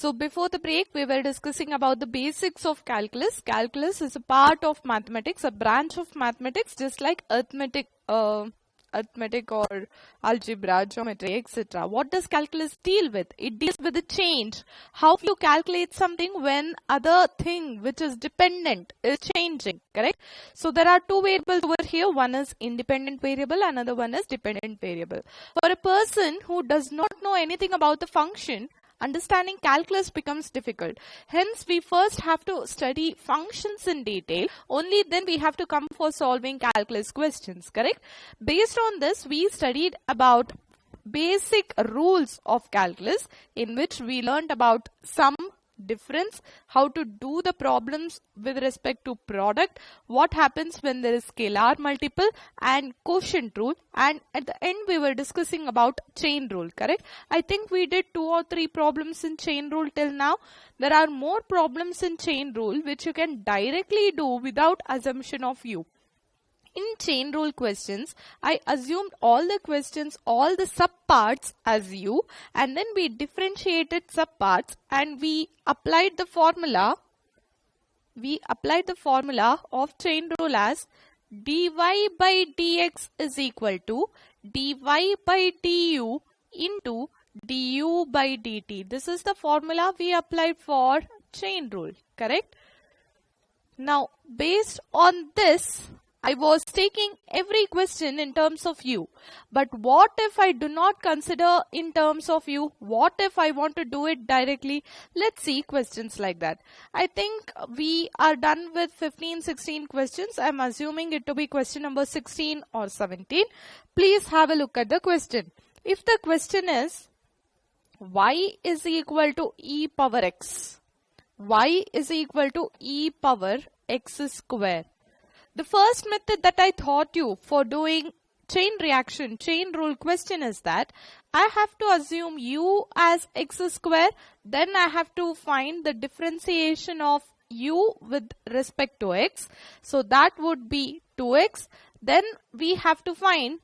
So before the break, we were discussing about the basics of calculus. Calculus is a part of mathematics, a branch of mathematics, just like arithmetic or algebra, geometry, etc. What does calculus deal with? It deals with the change. How you calculate something when other thing which is dependent is changing, correct? So there are two variables over here. One is independent variable, another one is dependent variable. For a person who does not know anything about the function, understanding calculus becomes difficult. Hence, we first have to study functions in detail. Only then we have to come for solving calculus questions, correct? Based on this, we studied about basic rules of calculus, in which we learned about sum, difference, how to do the problems with respect to product, what happens when there is scalar multiple, and quotient rule, and at the end we were discussing about chain rule, correct? I think we did 2 or 3 problems in chain rule till now. There are more problems in chain rule which you can directly do without assumption of u. In chain rule questions, I assumed all the questions, all the subparts as u, and then we differentiated subparts and we applied the formula. We applied the formula of chain rule as dy by dx is equal to dy by du into du by dt. This is the formula we applied for chain rule, correct? Now, based on this, I was taking every question in terms of u. But what if I do not consider in terms of u? What if I want to do it directly? Let's see questions like that. I think we are done with 15, 16 questions. I'm assuming it to be question number 16 or 17. Please have a look at the question. If the question is y is equal to e power x, y is equal to e power x square. The first method that I taught you for doing chain reaction, chain rule question is that I have to assume u as x square, then I have to find the differentiation of u with respect to x. So that would be 2x. Then we have to find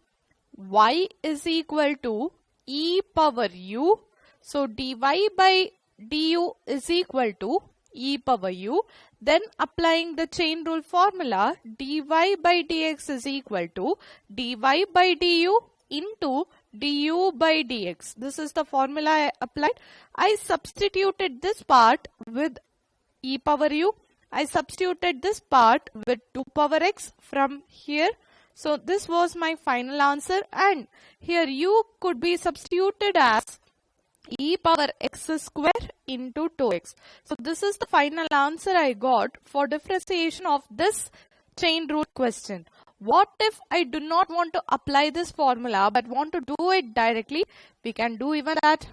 y is equal to e power u. So dy by du is equal to e power u. Then applying the chain rule formula, dy by dx is equal to dy by du into du by dx. This is the formula I applied. I substituted this part with e power u. I substituted this part with 2 power x from here. So this was my final answer, and here u could be substituted as e power x square into 2x. So this is the final answer I got for differentiation of this chain rule question. What if I do not want to apply this formula but want to do it directly? We can do even that.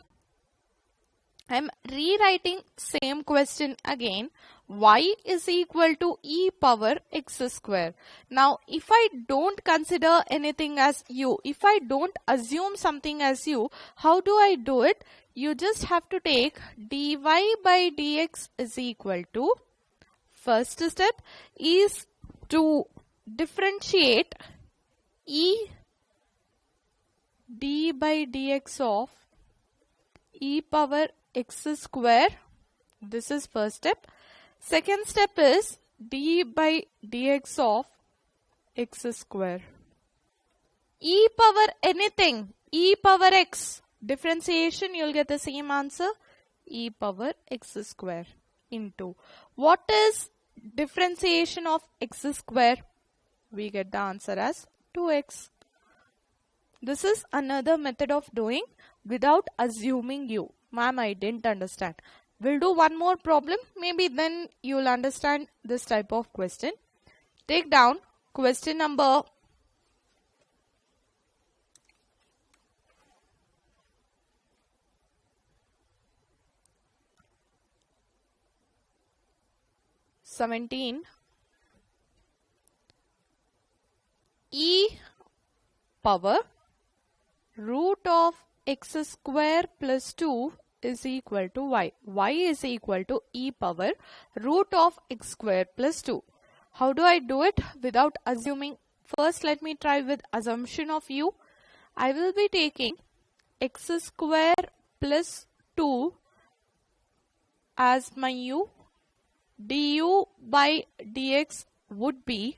I am rewriting same question again. Y is equal to e power x square. Now, if I don't consider anything as u, if I don't assume something as u, how do I do it? You just have to take dy by dx is equal to, first step is to differentiate e d by dx of e power x square. This is first step. Second step is d by dx of x square. E power anything, e power x, differentiation, you'll get the same answer, e power x square into. What is differentiation of x square? We get the answer as 2x. This is another method of doing without assuming u. Ma'am, I didn't understand. We'll do one more problem. Maybe then you'll understand this type of question. Take down question number 17. E power root of x square plus 2 is equal to y. Y is equal to e power root of x square plus 2. How do I do it without assuming? First, let me try with assumption of u. I will be taking x square plus 2 as my u. Du by dx would be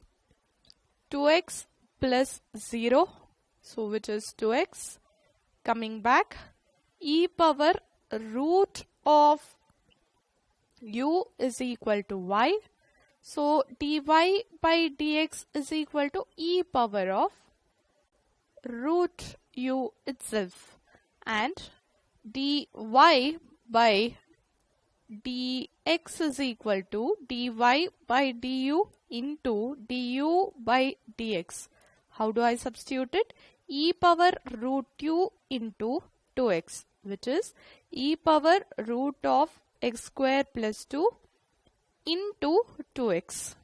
2x plus 0, so which is 2x. Coming back, e power root of u is equal to y. So dy by dx is equal to e power of root u itself, and dy by dx is equal to dy by du into du by dx. How do I substitute it? E power root u into 2x, which is e power root of x square plus 2 into 2x.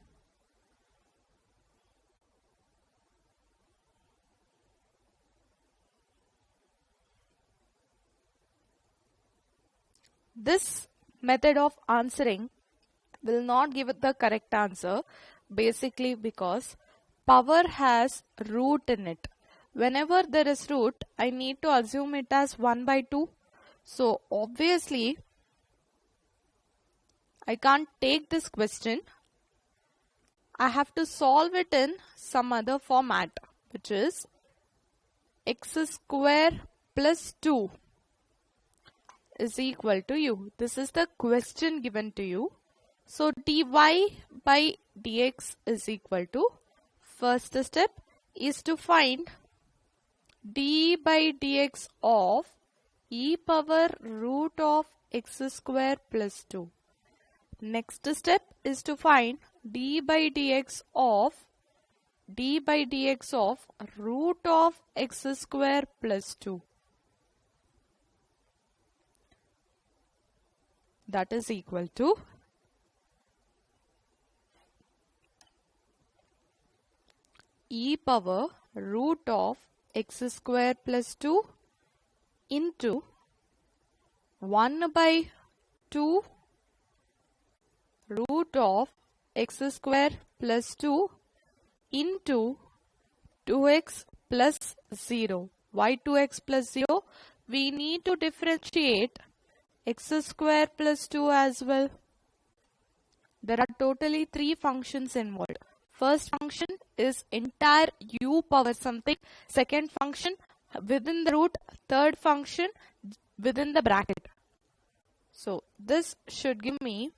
This method of answering will not give it the correct answer, basically because power has root in it. Whenever there is root, I need to assume it as 1 by 2. So obviously, I can't take this question. I have to solve it in some other format, which is x square plus 2 is equal to u. This is the question given to you. So dy by dx is equal to, first step is to find d by dx of e power root of x square plus 2. Next step is to find d by dx of root of x square plus 2. That is equal to e power root of x square plus 2 into 1 by 2 root of x square plus 2 into 2x plus 0. Why 2x plus 0? We need to differentiate x square plus 2 as well. There are totally 3 functions involved. First function is entire u power something. Second function within the root. Third function within the bracket. So this should give me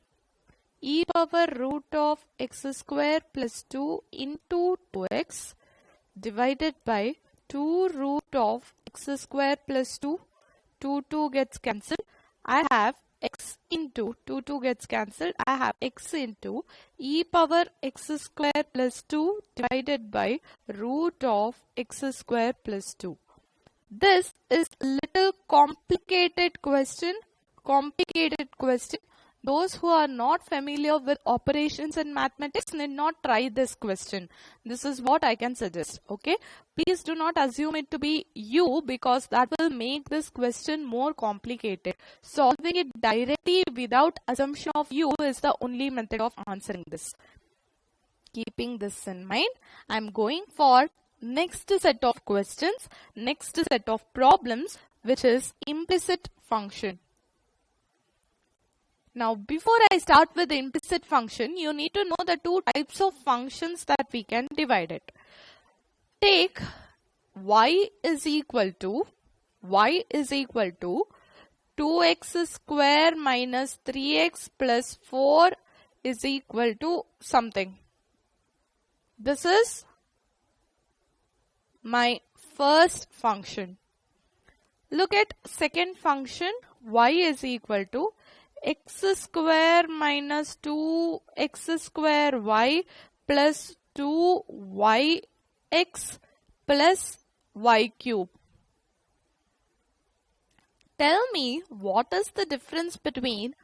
e power root of x square plus 2 into 2x divided by 2 root of x square plus 2. 2 gets cancelled. I have x into 2 gets cancelled. I have x into e power x square plus 2 divided by root of x square plus 2. This is little complicated question. Those who are not familiar with operations in mathematics need not try this question. This is what I can suggest. Okay. Please do not assume it to be u, because that will make this question more complicated. Solving it directly without assumption of u is the only method of answering this. Keeping this in mind, I am going for next set of questions, next set of problems, which is implicit function. Now, before I start with the implicit function, you need to know the 2 types of functions that we can divide it. Take y is equal to 2x square minus 3x plus 4 is equal to something. This is my first function. Look at second function, y is equal to x square minus 2x square y plus 2yx plus y cube. Tell me what is the difference between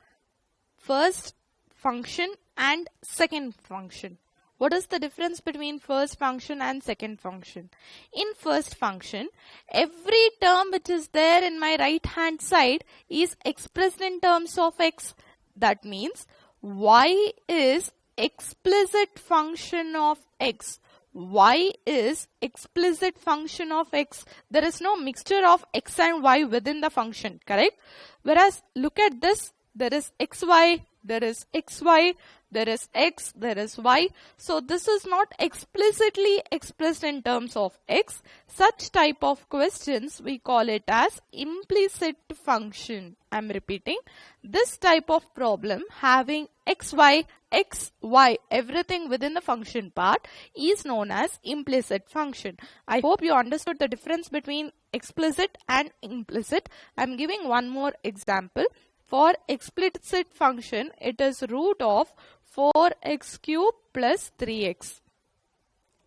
first function and second function. What is the difference between first function and second function? In first function, every term which is there in my right hand side is expressed in terms of x. That means y is explicit function of x. Y is explicit function of x. There is no mixture of x and y within the function, correct? Whereas look at this there is xy, there is xy, there is x, there is y. So this is not explicitly expressed in terms of x. Such type of questions we call it as implicit function. I'm repeating, this type of problem having xy, xy, everything within the function part is known as implicit function. I hope you understood the difference between explicit and implicit. I'm giving one more example. For explicit function, it is root of 4x cube plus 3x.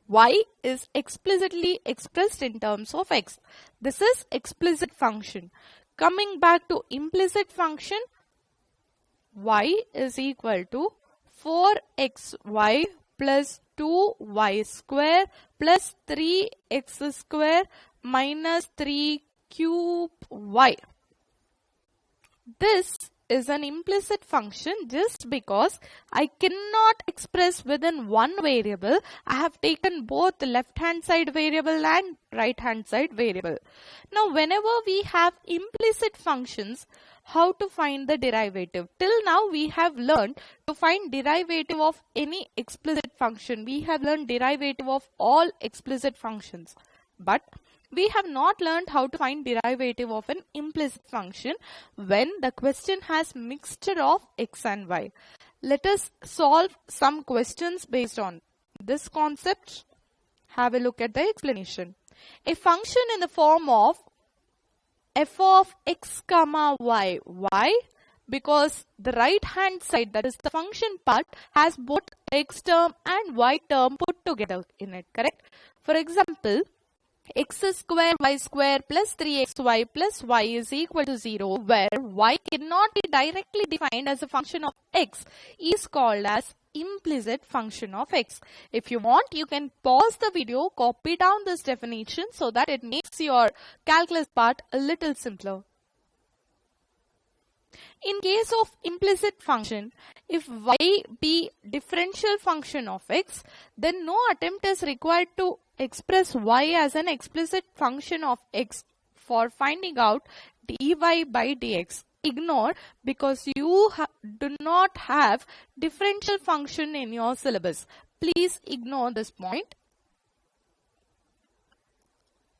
Y is explicitly expressed in terms of x. This is explicit function. Coming back to implicit function, y is equal to 4xy plus 2y square plus 3x square minus 3 cube y. This is an implicit function just because I cannot express within one variable. I have taken both the left hand side variable and right hand side variable. Now whenever we have implicit functions, how to find the derivative? Till now we have learned to find derivative of any explicit function. We have learned derivative of all explicit functions. But we have not learned how to find derivative of an implicit function when the question has mixture of x and y. Let us solve some questions based on this concept. Have a look at the explanation. A function in the form of f of x comma y. Why? Because the right hand side, that is the function part, has both x term and y term put together in it, correct? For example, x square y square plus 3xy plus y is equal to 0, where y cannot be directly defined as a function of x, is called as implicit function of x. If you want, you can pause the video, copy down this definition so that it makes your calculus part a little simpler. In case of implicit function, if y be differential function of x, then no attempt is required to express y as an explicit function of x for finding out dy by dx. Ignore, because you do not have differential function in your syllabus. Please ignore this point.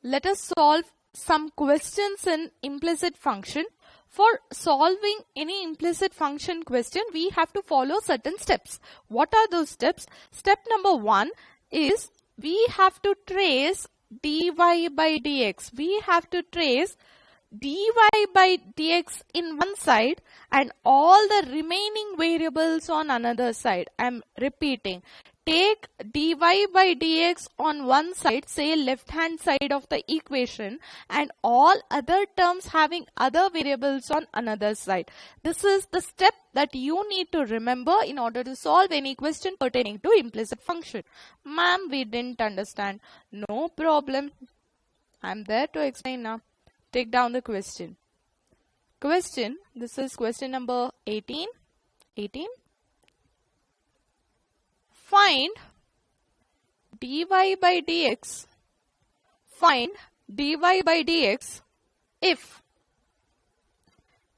Let us solve some questions in implicit function. For solving any implicit function question, we have to follow certain steps. What are those steps? Step number 1 is we have to trace dy by dx. We have to trace dy by dx in one side and all the remaining variables on another side. I am repeating. Take dy by dx on one side, say left hand side of the equation, and all other terms having other variables on another side. This is the step that you need to remember in order to solve any question pertaining to implicit function. Ma'am, we didn't understand. No problem. I'm there to explain now. Take down the question. Question, this is question number 18. Find dy by dx. Find dy by dx if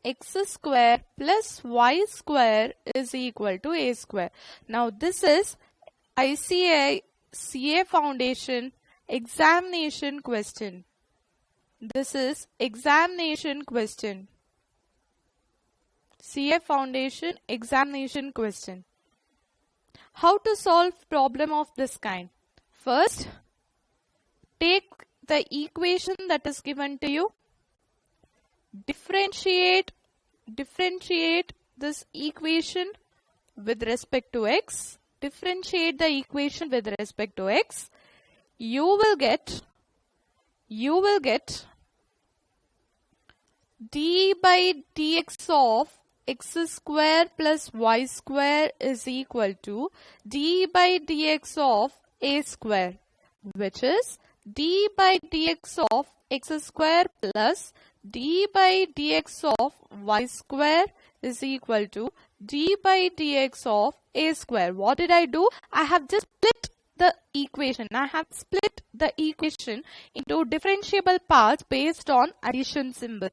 x square plus y square is equal to a square. Now this is ICAI CA Foundation examination question. This is examination question. CA Foundation examination question. How to solve problem of this kind? First, take the equation that is given to you. Differentiate this equation with respect to x. Differentiate the equation with respect to x. You will get d by dx of x square plus y square is equal to d by dx of a square, which is d by dx of x square plus d by dx of y square is equal to d by dx of a square. What did I do? I have just split the equation. I have split the equation into differentiable parts based on addition symbol.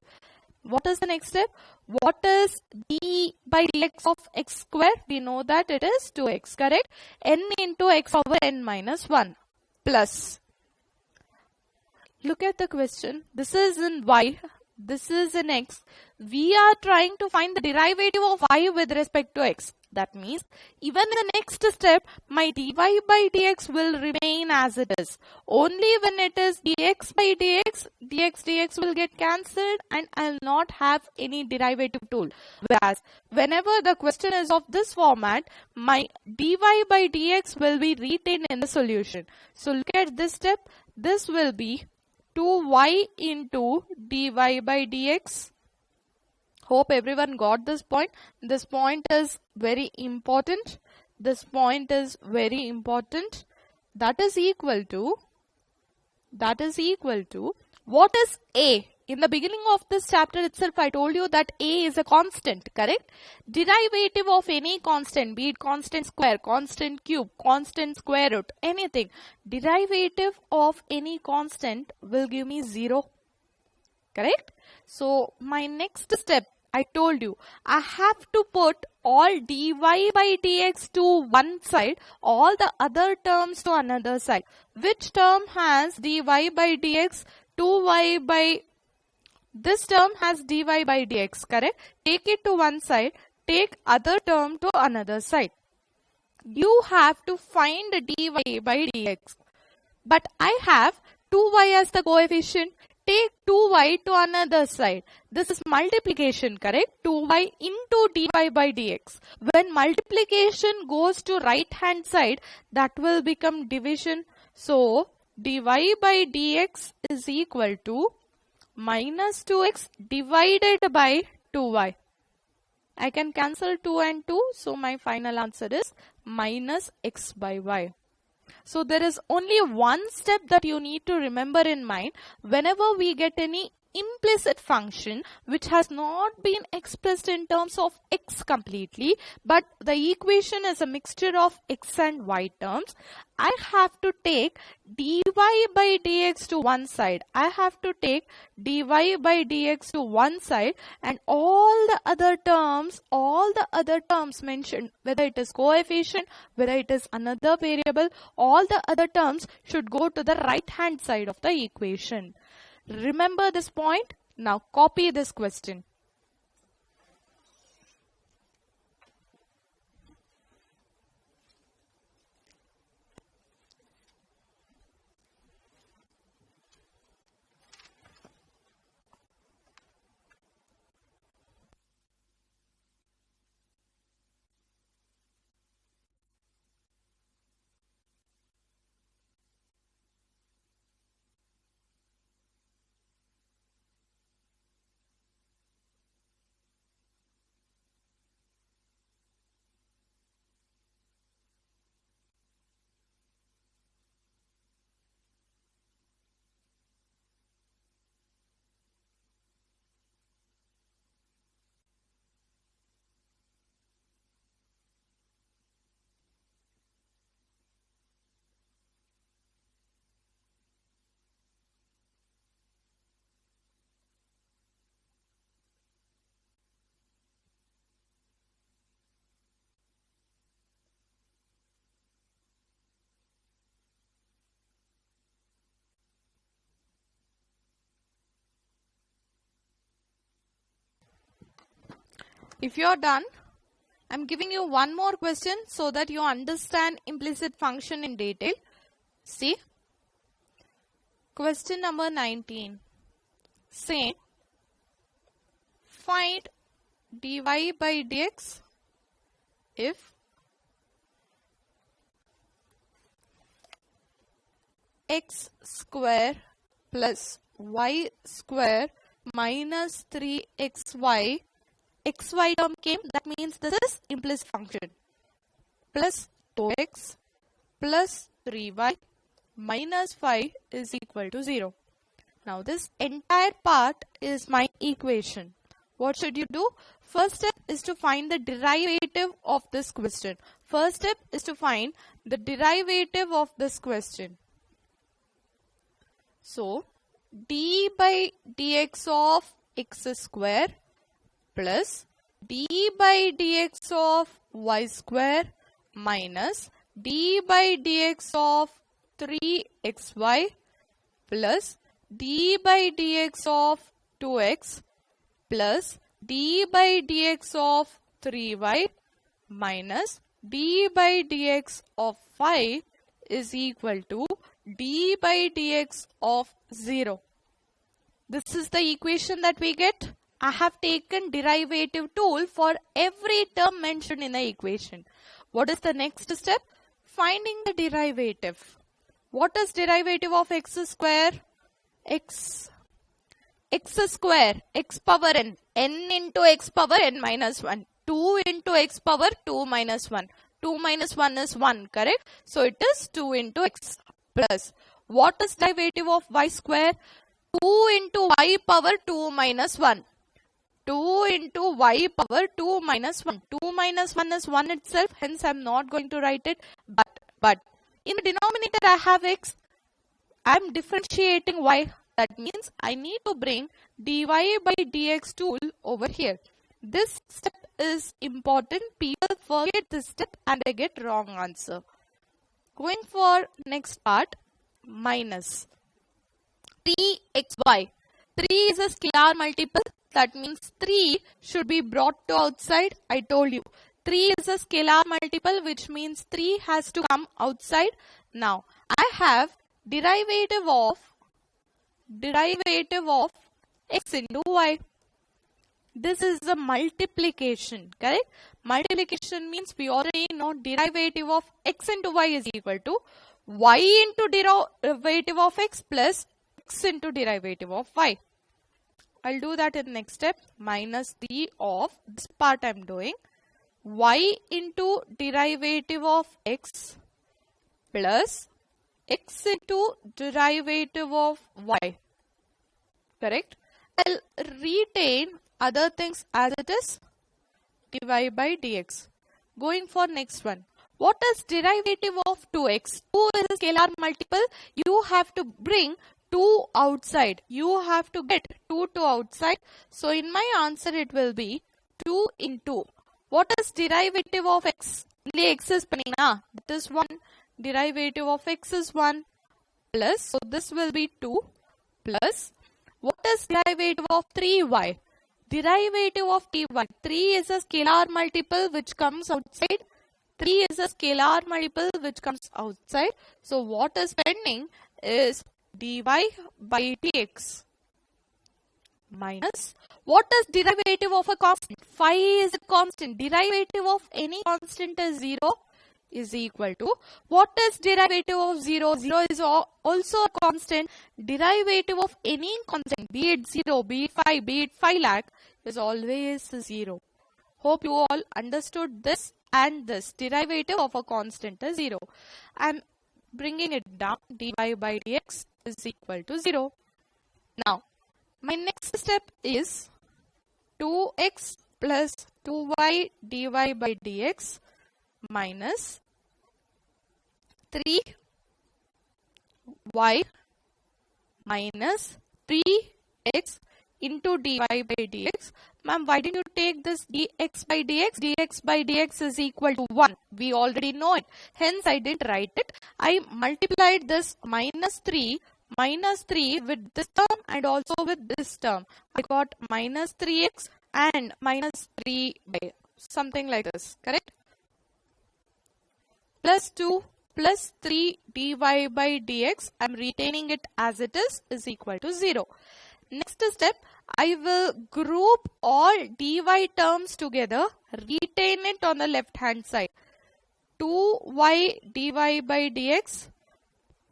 What is the next step? What is d by dx of x square? We know that it is 2x, correct? N into x over n minus 1 plus. Look at the question. This is in y. This is in x. We are trying to find the derivative of y with respect to x. That means even in the next step, my dy by dx will remain as it is. Only when it is dx by dx will get cancelled and I'll not have any derivative tool. Whereas whenever the question is of this format, my dy by dx will be retained in the solution. So look at this step. This will be 2y into dy by dx. Hope everyone got this point. This point is very important. This point is very important. That is equal to what is a? In the beginning of this chapter itself, I told you that a is a constant, correct? Derivative of any constant, be it constant square, constant cube, constant square root, anything. Derivative of any constant will give me 0, correct? So my next step, I told you, I have to put all dy by dx to one side, all the other terms to another side. Which term has dy by dx? 2y by, this term has dy by dx, correct? Take it to one side, take other term to another side. You have to find dy by dx. But I have 2y as the coefficient. Take 2y to another side. This is multiplication, correct? 2y into dy by dx. When multiplication goes to right hand side, that will become division. So dy by dx is equal to minus 2x divided by 2y. I can cancel 2 and 2. So my final answer is minus x by y. So there is only one step that you need to remember in mind whenever we get any implicit function which has not been expressed in terms of x completely, but the equation is a mixture of x and y terms. I have to take dy by dx to one side. I have to take dy by dx to one side, and all the other terms mentioned, whether it is coefficient, whether it is another variable, all the other terms should go to the right hand side of the equation. Remember this point? Now copy this question. If you are done, I'm giving you one more question so that you understand implicit function in detail. See, question number 19. Say, find dy by dx if x square plus y square minus 3xy, xy term came, that means this is implicit function, plus 2x plus 3y minus 5 is equal to 0. Now this entire part is my equation. What should you do? First step is to find the derivative of this question. First step is to find the derivative of this question. So d by dx of x square plus d by dx of y square minus d by dx of 3xy plus d by dx of 2x plus d by dx of 3y minus d by dx of 5 is equal to d by dx of 0. This is the equation that we get. I have taken derivative tool for every term mentioned in the equation. What is the next step? Finding the derivative. What is derivative of x square? X square, x power n into x power n minus 1, 2 into x power 2 minus 1. 2 minus 1 is 1, correct? So it is 2 into x plus. What is derivative of y square? 2 into y power 2 minus 1. 2 into y power 2 minus 1. 2 minus 1 is 1 itself, hence I am not going to write it. But in the denominator I have x. I am differentiating y. That means I need to bring dy by dx tool over here. This step is important. People forget this step and they get wrong answer. Going for next part, minus 3xy. 3 is a scalar multiple. That means 3 should be brought to outside. I told you. 3 is a scalar multiple, which means 3 has to come outside. Now, I have derivative of x into y. This is the multiplication, correct? Multiplication means we already know derivative of x into y is equal to y into derivative of x plus x into derivative of y. I'll do that in the next step. Minus the of this part I'm doing. Y into derivative of x plus x into derivative of y. Correct? I'll retain other things as it is. Dy by dx. Going for next one. What is derivative of 2x? 2 is a scalar multiple. You have to bring 2 outside. You have to get 2 to outside. So in my answer it will be 2 into. What is derivative of x? Only x is panina. That is 1. Derivative of x is 1 plus. So this will be 2 plus. What is derivative of 3y? Derivative of 3y. 3 is a scalar multiple which comes outside. 3 is a scalar multiple which comes outside. So what is pending is dy by dx minus. What is derivative of a constant? Phi is a constant. Derivative of any constant is 0 is equal to. What is derivative of 0? 0 is also a constant. Derivative of any constant, be it 0, be it 5, be it 5 lakh, is always 0. Hope you all understood this and this. Derivative of a constant is 0. I am bringing it down. Dy by dx is equal to 0. Now, my next step is 2x plus 2y dy by dx minus 3y minus 3x into dy by dx. Ma'am, why didn't you take this dx by dx? Dx by dx is equal to 1. We already know it. Hence, I didn't write it. I multiplied this minus 3 with this term and also with this term. I got minus 3x and minus 3 by something like this. Correct? Plus 2 plus 3 dy by dx. I am retaining it as it is equal to 0. Next step, I will group all dy terms together, retain it on the left hand side. 2y dy by dx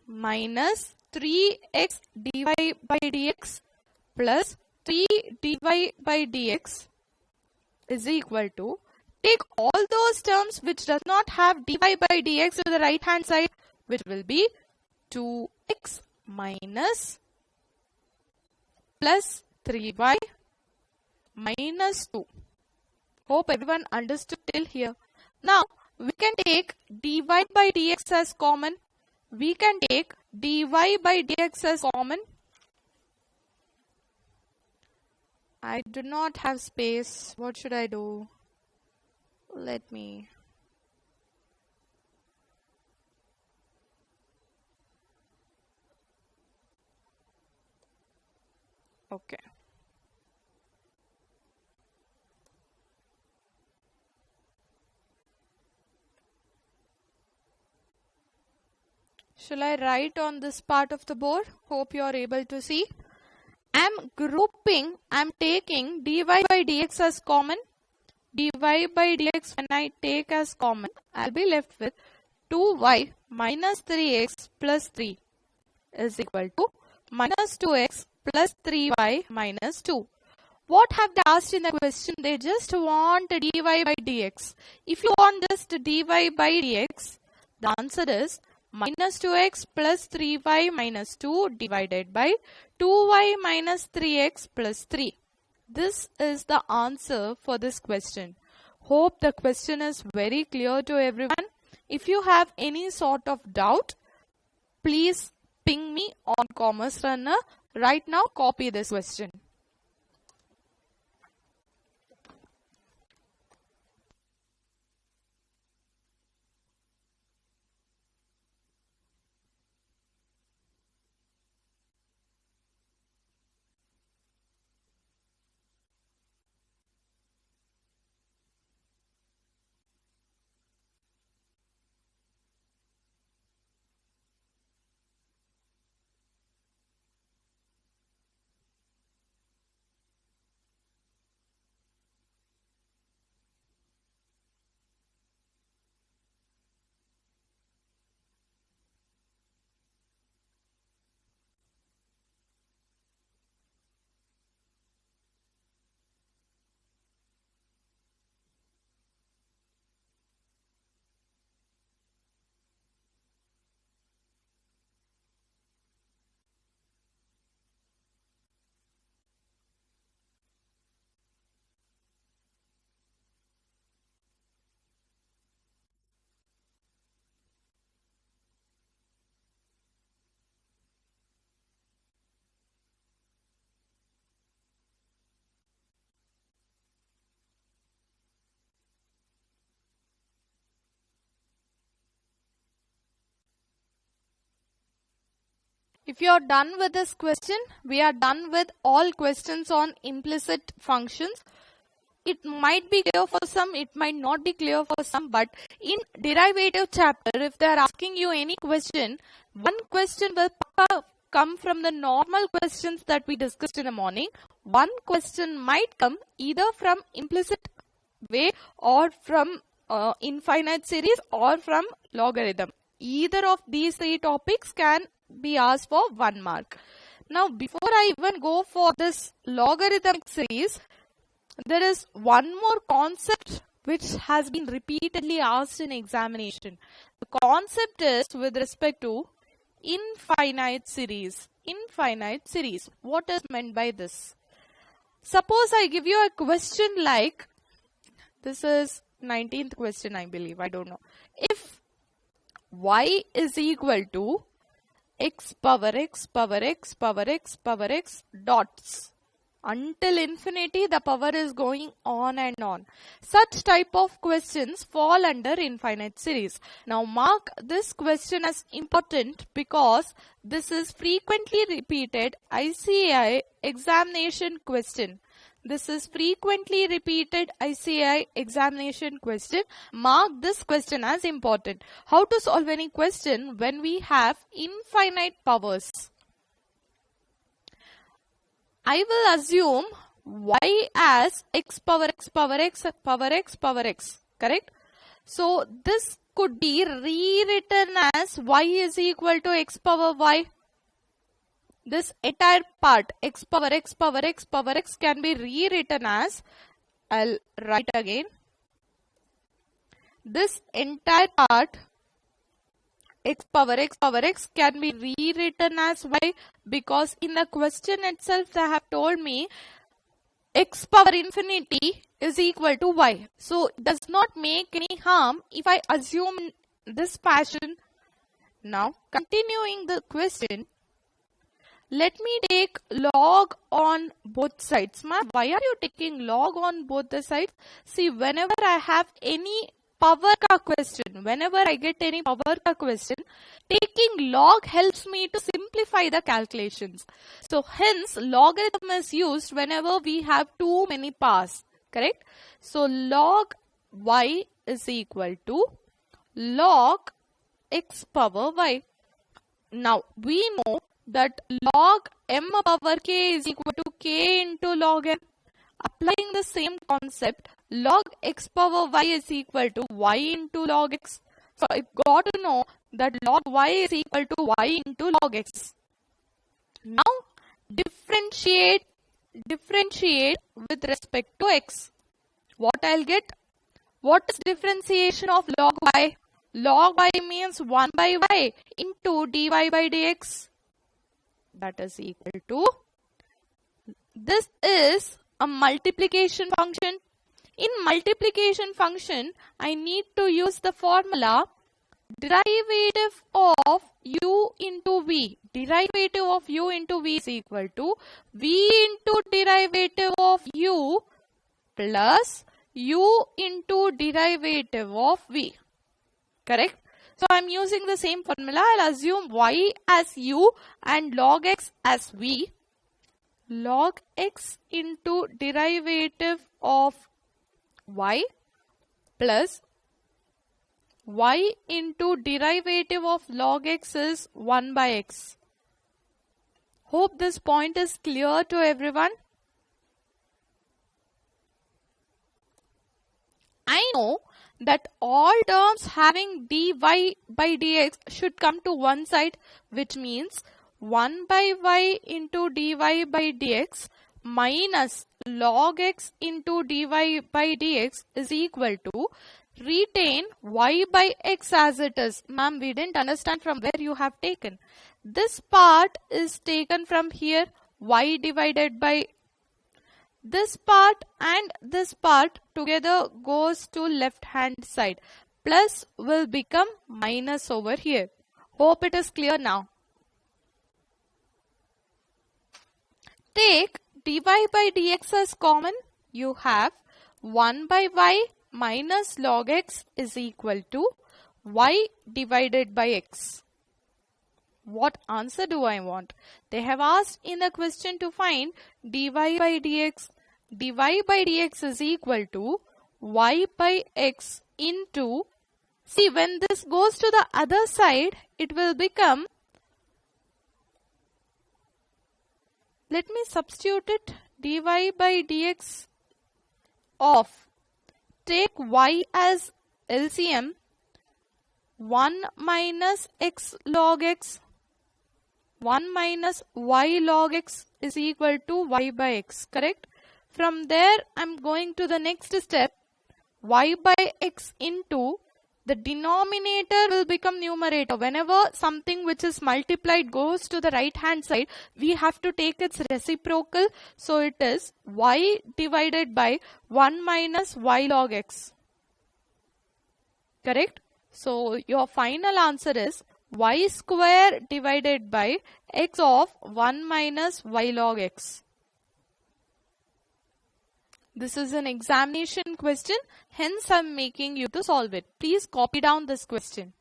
minus 3x dy by dx plus 3 dy by dx is equal to, take all those terms which does not have dy by dx to the right hand side, which will be 2x minus plus 3y minus 2. Hope everyone understood till here. Now, we can take dy by dx as common. We can take dy by dx as common. I do not have space. What should I do? Let me. Okay. Shall I write on this part of the board? Hope you are able to see. I'm taking dy by dx as common. Dy by dx when I take as common, I'll be left with 2y minus 3x plus 3 is equal to minus 2x plus 3y minus 2. What have they asked in the question? They just want dy by dx. If you want just dy by dx, the answer is minus 2x plus 3y minus 2 divided by 2y minus 3x plus 3. This is the answer for this question. Hope the question is very clear to everyone. If you have any sort of doubt, please ping me on Commerce Runner. Right now, copy this question. If you are done with this question, we are done with all questions on implicit functions. It might be clear for some, it might not be clear for some, but in derivative chapter, if they are asking you any question, one question will come from the normal questions that we discussed in the morning. One question might come either from implicit way or from infinite series or from logarithm. Either of these three topics can be asked for 1 mark. Now, before I even go for this logarithmic series, there is one more concept which has been repeatedly asked in examination. The concept is with respect to infinite series. Infinite series. What is meant by this? Suppose I give you a question like, this is 19th question I believe, I don't know. If y is equal to x power x power x power x power x dots. Until infinity, the power is going on and on. Such type of questions fall under infinite series. Now mark this question as important because this is frequently repeated ICAI examination question. This is frequently repeated ICAI examination question. Mark this question as important. How to solve any question when we have infinite powers? I will assume y as x power x power x power x power x. Correct? So this could be rewritten as y is equal to x power y. This entire part x power x power x power x can be rewritten as, I'll write again. This entire part x power x can be rewritten as y because in the question itself they have told me x power infinity is equal to y. So it does not make any harm if I assume this fashion. Now continuing the question, Let me take log on both sides. Ma'am, why are you taking log on both the sides? See, whenever I have any power ka question, whenever I get any power ka question, taking log helps me to simplify the calculations. So hence logarithm is used whenever we have too many powers, correct? So log y is equal to log x power y. Now we know that log m power k is equal to k into log m. Applying the same concept, log x power y is equal to y into log x. So I got to know that log y is equal to y into log x. Now differentiate with respect to x. What I'll get? What is differentiation of log y? Log y means 1 by y into dy by dx. That is equal to, this is a multiplication function. In multiplication function, I need to use the formula derivative of u into v. Derivative of u into v is equal to v into derivative of u plus u into derivative of v. Correct? So I'm using the same formula. I'll assume y as u and log x as v. Log x into derivative of y plus y into derivative of log x is 1 by x. Hope this point is clear to everyone. I know that all terms having dy by dx should come to one side, which means 1 by y into dy by dx minus log x into dy by dx is equal to, retain y by x as it is. Ma'am, we didn't understand from where you have taken. This part is taken from here, y divided by this part, and this part together goes to left hand side. Plus will become minus over here. Hope it is clear now. Take dy by dx as common. You have 1 by y minus log x is equal to y divided by x. What answer do I want? They have asked in the question to find dy by dx. dy by dx is equal to y by x into, see, when this goes to the other side, it will become, let me substitute it, dy by dx of, take y as LCM, 1 minus x log x, 1 minus y log x is equal to y by x, correct? From there, I'm going to the next step, y by x into, the denominator will become numerator. Whenever something which is multiplied goes to the right hand side, we have to take its reciprocal. So it is y divided by 1 minus y log x. Correct? So your final answer is y square divided by x of 1 minus y log x. This is an examination question, hence I am making you to solve it. Please copy down this question.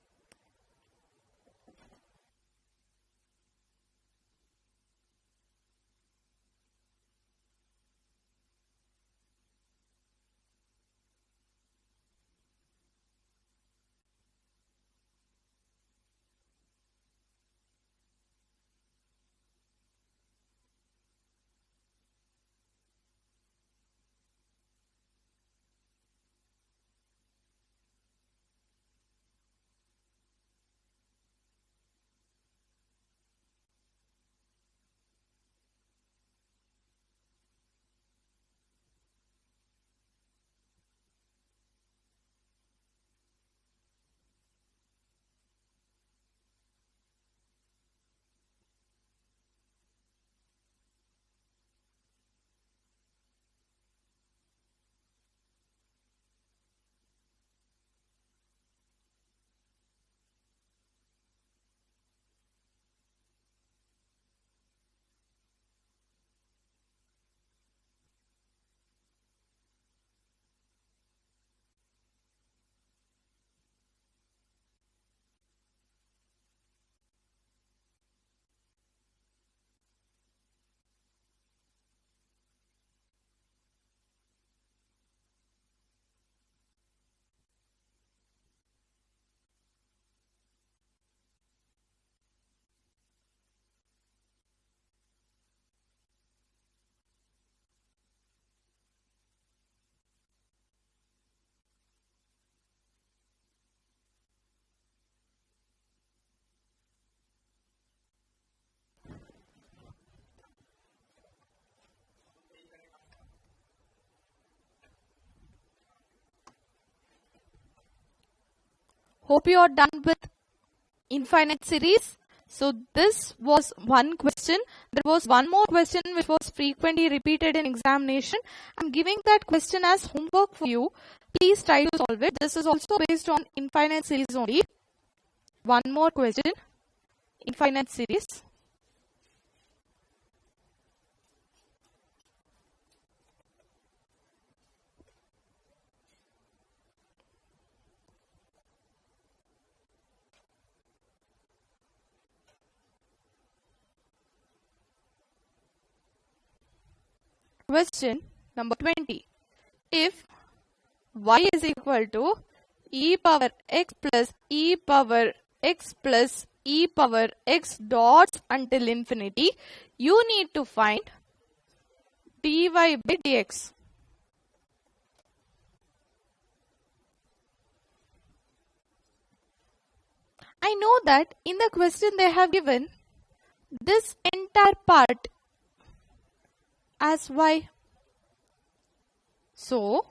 Hope you are done with infinite series. So this was one question. There was one more question which was frequently repeated in examination. I'm giving that question as homework for you. Please try to solve it. This is also based on infinite series only. One more question. Infinite series. Question number 20. If y is equal to e power x plus e power x plus e power x dots until infinity, you need to find dy by dx. I know that in the question they have given this entire part as y. So,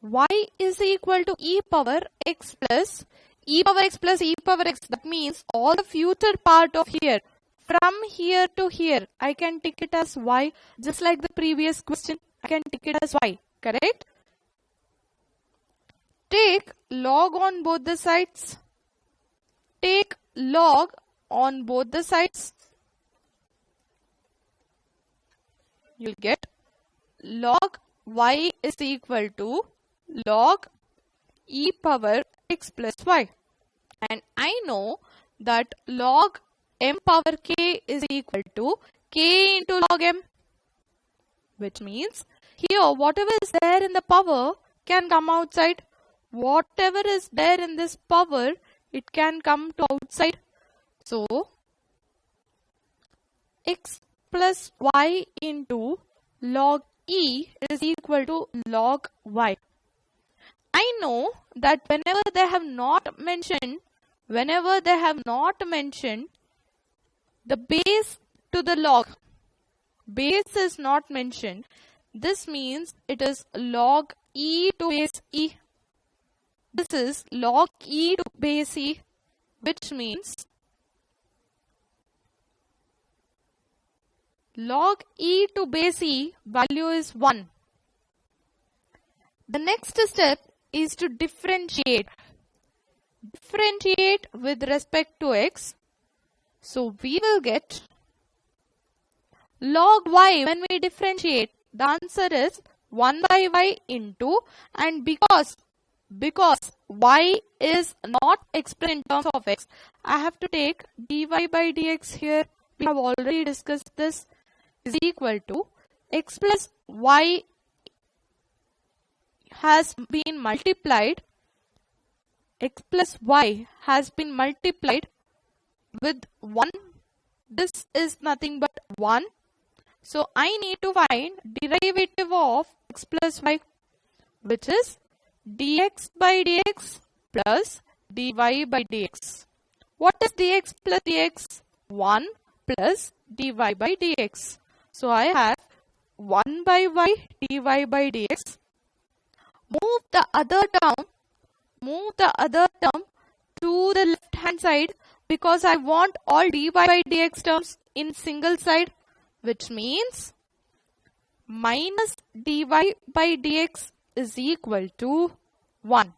y is equal to e power x plus e power x plus e power x. That means all the future part of here, from here to here, I can take it as y. Just like the previous question, I can take it as y. Correct? Take log on both the sides. Take log on both the sides. You'll get log y is equal to log e power x plus y. And I know that log m power k is equal to k into log m. Which means here whatever is there in the power can come outside. Whatever is there in this power, it can come to outside. So, x plus y into log e is equal to log y. I know that whenever they have not mentioned the base to the log, base is not mentioned, this means it is log e to base e. This is log e to base e, which means log e to base e value is 1. The next step is to differentiate. Differentiate with respect to x. So we will get log y. When we differentiate, the answer is 1 by y into, and because y is not expressed in terms of x, I have to take dy by dx here. We have already discussed this, is equal to x plus y has been multiplied. X plus y has been multiplied with 1. This is nothing but 1. So I need to find derivative of x plus y, which is dx by dx plus dy by dx. What is dx plus dx? 1 plus dy by dx. So I have 1 by y dy by dx. Move the other term to the left hand side because I want all dy by dx terms in single side, which means minus dy by dx is equal to 1.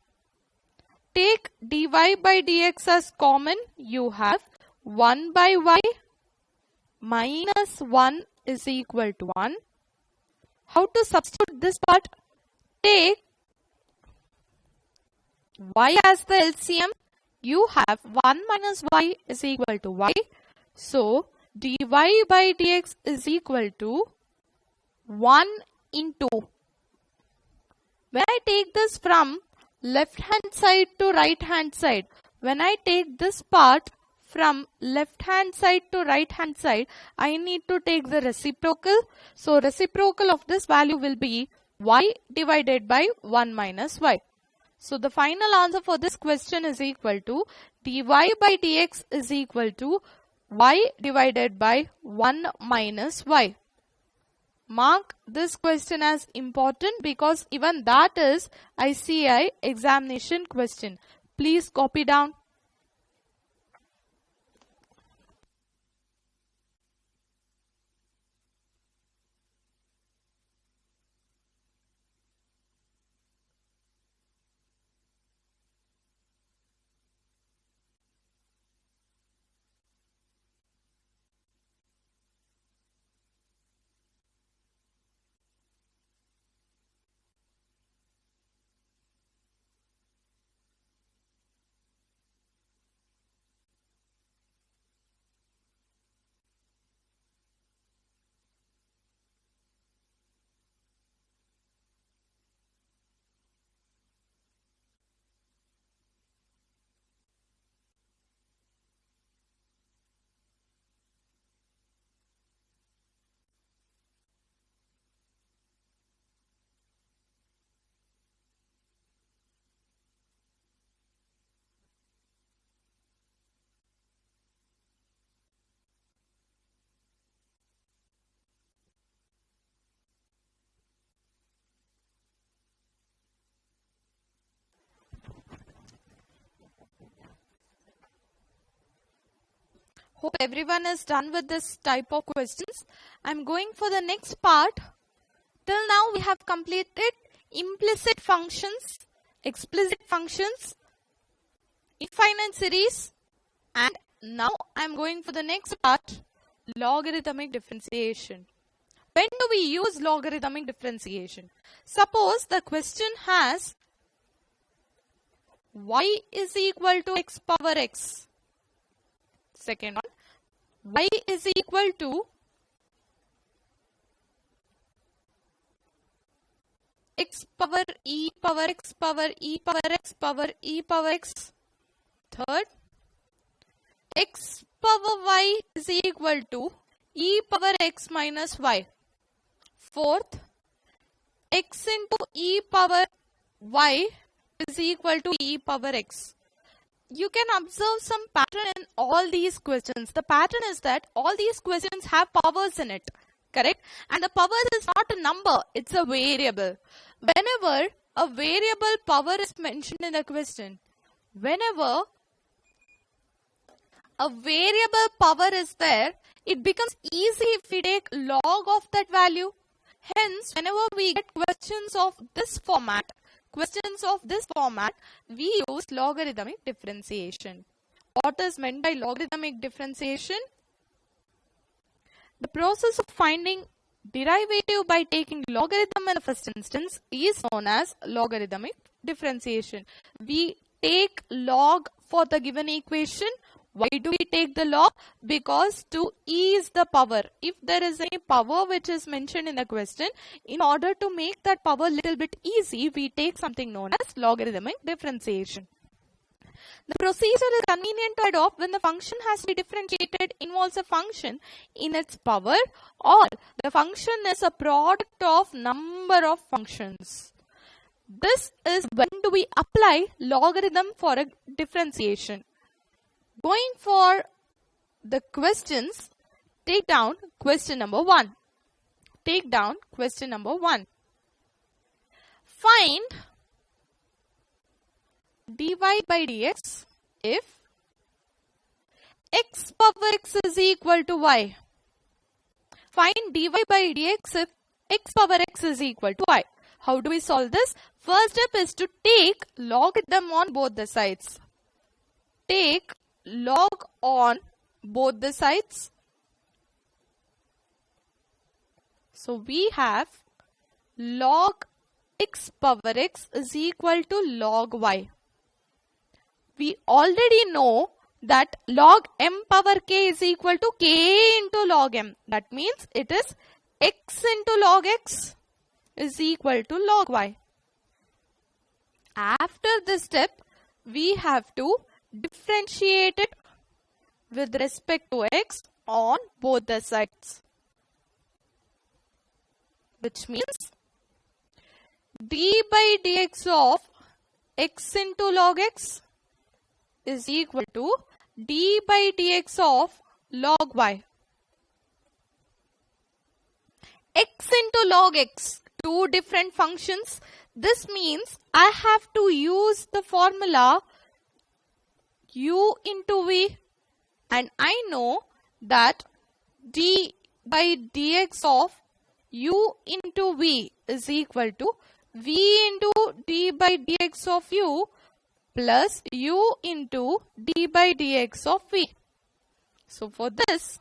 Take dy by dx as common. You have 1 by y minus 1 is equal to 1. How to substitute this part? Take y as the LCM. You have 1 minus y is equal to y. So, dy by dx is equal to 1 into. When I take this from left hand side to right hand side, when I take this part from left hand side to right hand side, I need to take the reciprocal. So, reciprocal of this value will be y divided by 1 minus y. So, the final answer for this question is equal to dy by dx is equal to y divided by 1 minus y. Mark this question as important because even that is ICAI examination question. Please copy down. Hope everyone is done with this type of questions. I'm going for the next part. Till now we have completed implicit functions, explicit functions, infinite series, and now I'm going for the next part, logarithmic differentiation. When do we use logarithmic differentiation? Suppose the question has y is equal to x power x. Second one, y is equal to x power e power x power e power x power e power x. Third, x power y is equal to e power x minus y. Fourth, x into e power y is equal to e power x. You can observe some pattern in all these questions. The pattern is that all these questions have powers in it, correct? And the power is not a number, it's a variable. Whenever a variable power is mentioned in the question, whenever a variable power is there, it becomes easy if we take log of that value. Hence, whenever we get questions of this format, we use logarithmic differentiation. What is meant by logarithmic differentiation? The process of finding derivative by taking logarithm in the first instance is known as logarithmic differentiation. We take log for the given equation. Why do we take the log? Because to ease the power. If there is any power which is mentioned in the question, in order to make that power little bit easy, we take something known as logarithmic differentiation. The procedure is convenient to adopt when the function has to be differentiated involves a function in its power or the function is a product of number of functions. This is when do we apply logarithm for a differentiation. Going for the questions, take down question number 1. Find dy by dx if x power x is equal to y. Find dy by dx if x power x is equal to y. How do we solve this? First step is to take logarithm on both the sides. Take log on both the sides. So we have log x power x is equal to log y. We already know that log m power k is equal to k into log m. That means it is x into log x is equal to log y. After this step, we have to differentiate it with respect to x on both the sides. Which means d by dx of x into log x is equal to d by dx of log y. x into log x, two different functions. This means I have to use the formula u into v, and I know that d by dx of u into v is equal to v into d by dx of u plus u into d by dx of v. So for this,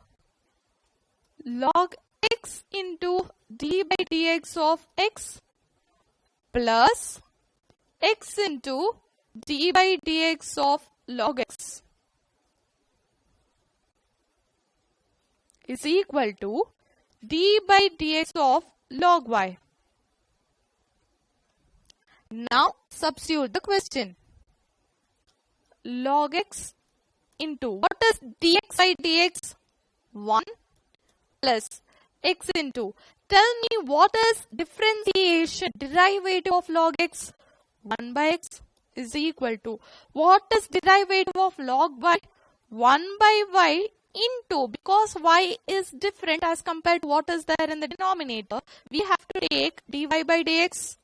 log x into d by dx of x plus x into d by dx of log x is equal to d by dx of log y. Now substitute the question. Log x into, what is dx by dx? 1 plus x into, tell me what is differentiation, derivative of log x? 1 by x is equal to, what is derivative of log y? 1 by y into, because y is different as compared to what is there in the denominator, we have to take dy by dx.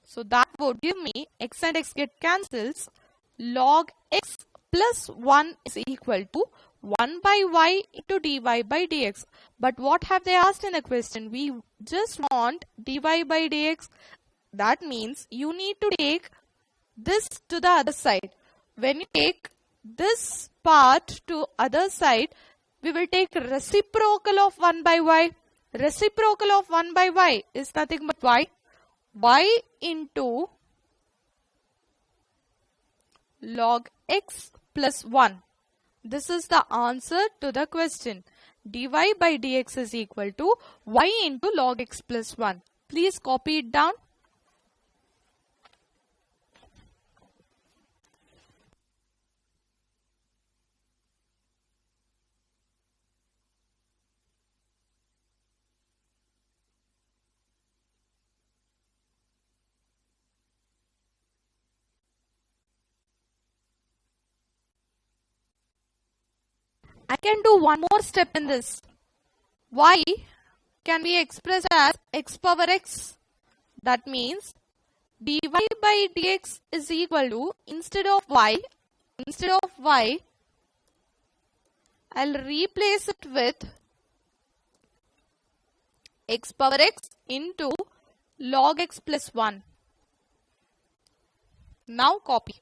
So that would give me x and x get cancels. Log x plus 1 is equal to 1 by y into dy by dx. But what have they asked in the question? We just want dy by dx. That means you need to take this to the other side. When you take this part to other side, we will take reciprocal of 1 by y. Reciprocal of 1 by y is nothing but y. Y into log x plus 1. This is the answer to the question. Dy by dx is equal to y into log x plus 1. Please copy it down. I can do one more step in this. Y can be expressed as x power x. That means dy by dx is equal to, instead of y, I'll replace it with x power x into log x plus 1. Now copy.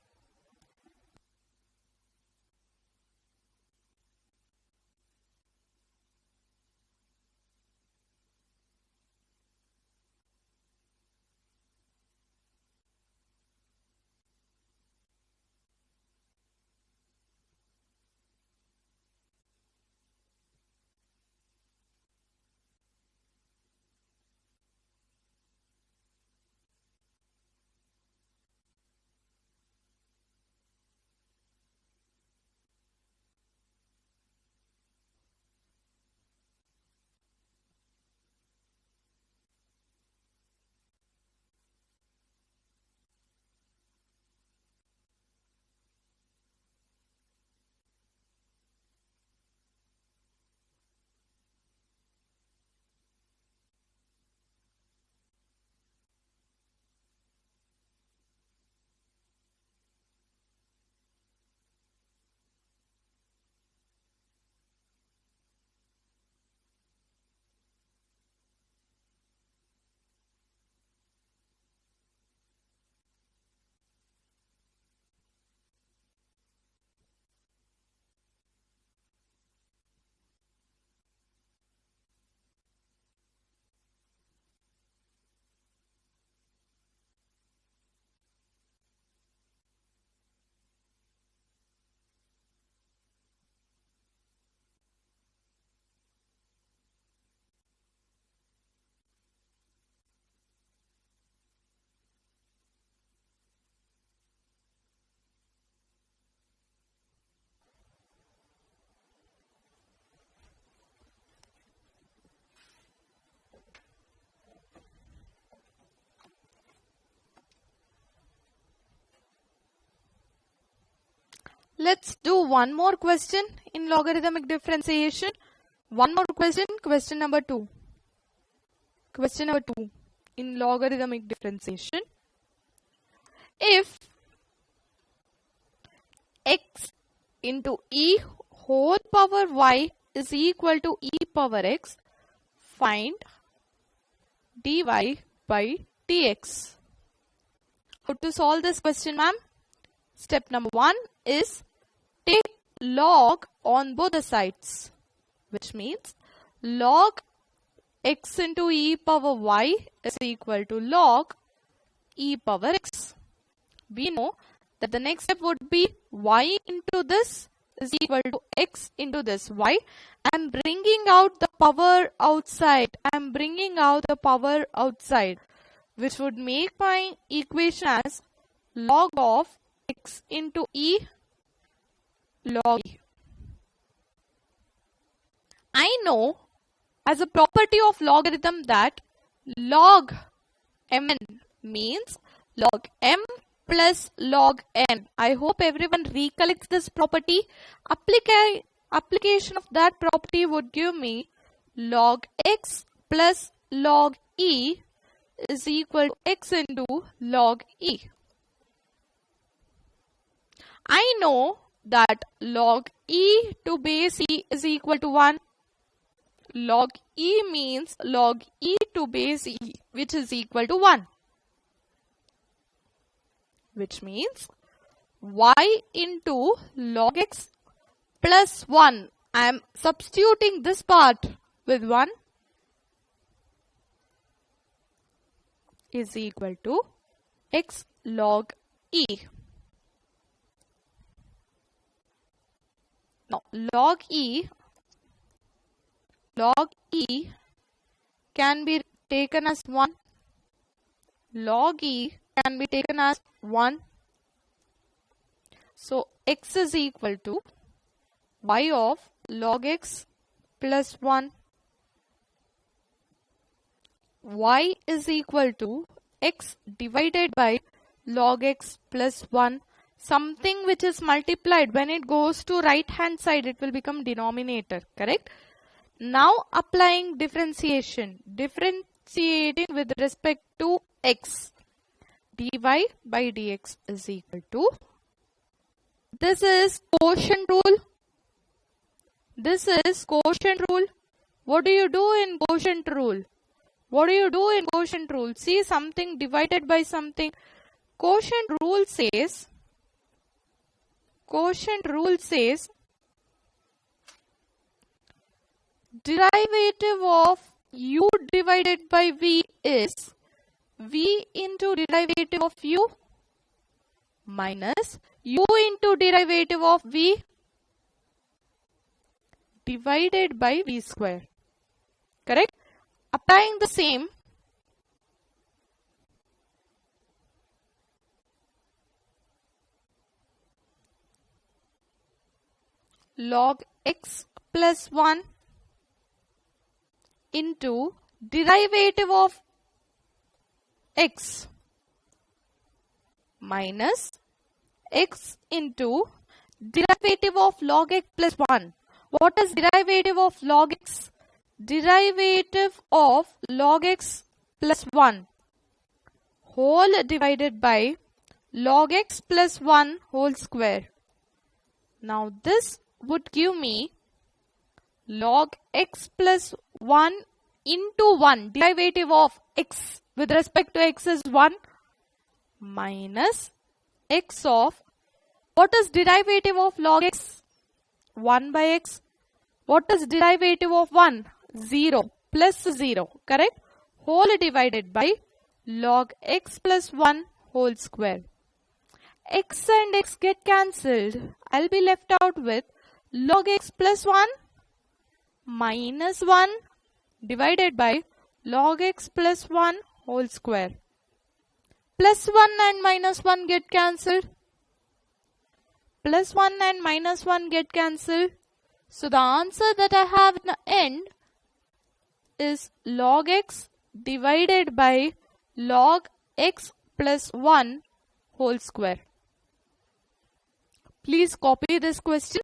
Let's do one more question in logarithmic differentiation. One more question, question number 2. Question number 2 in logarithmic differentiation. If x into e whole power y is equal to e power x, find dy by dx. How to solve this question, ma'am? Step number 1 is take log on both the sides, which means log x into e power y is equal to log e power x. We know that the next step would be y into this is equal to x into this. Why? I am bringing out the power outside. Which would make my equation as log of x into e log e. I know as a property of logarithm that log mn means log m plus log n. I hope everyone recollects this property. Application of that property would give me log x plus log e is equal to x into log e. I know that log e to base e is equal to 1. Log e means log e to base e, which is equal to 1. Which means y into log x plus 1. I am substituting this part with 1 is equal to x log e. Now log e can be taken as 1. Log e can be taken as 1. So x is equal to y of log x plus 1. Y is equal to x divided by log x plus 1. Something which is multiplied, when it goes to right hand side, it will become denominator, correct? Now applying differentiation. Differentiating with respect to x. Dy by dx is equal to, this is quotient rule. This is quotient rule. What do you do in quotient rule? See, something divided by something. Quotient rule says derivative of u divided by v is v into derivative of u minus u into derivative of v divided by v square. Correct? Applying the same, log x plus 1 into derivative of x minus x into derivative of log x plus 1. What is derivative of log x? Derivative of log x plus 1 whole divided by log x plus 1 whole square. Now this would give me log x plus 1 into 1. Derivative of x with respect to x is 1 minus x of, what is derivative of log x? 1 by x. What is derivative of 1? 0 plus 0. Correct? Whole divided by log x plus 1 whole square. X and x get cancelled. I'll be left out with log x plus 1 minus 1 divided by log x plus 1 whole square. Plus 1 and minus 1 get cancelled. Plus 1 and minus 1 get cancelled. So the answer that I have in the end is log x divided by log x plus 1 whole square. Please copy this question.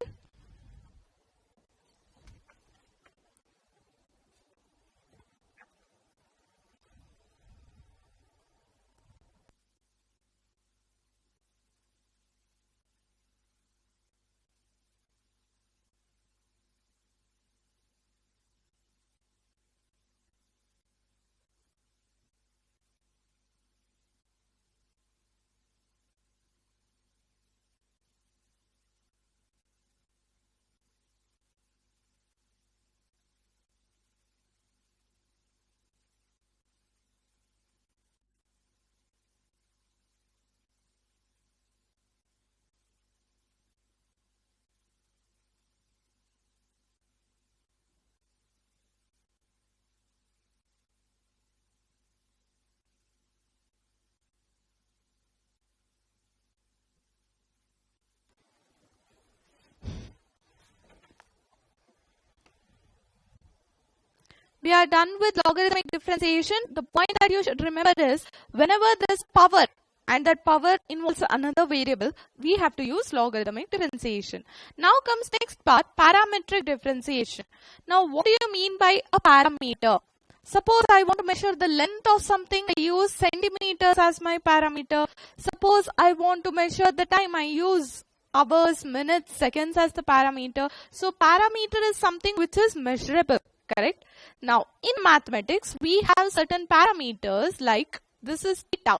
we are done with logarithmic differentiation. The point that you should remember is whenever there is power and that power involves another variable, we have to use logarithmic differentiation. Now comes next part, parametric differentiation. Now what do you mean by a parameter? Suppose I want to measure the length of something, I use centimeters as my parameter. Suppose I want to measure the time, I use hours, minutes, seconds as the parameter. So parameter is something which is measurable, correct? Now in mathematics, we have certain parameters like this is theta.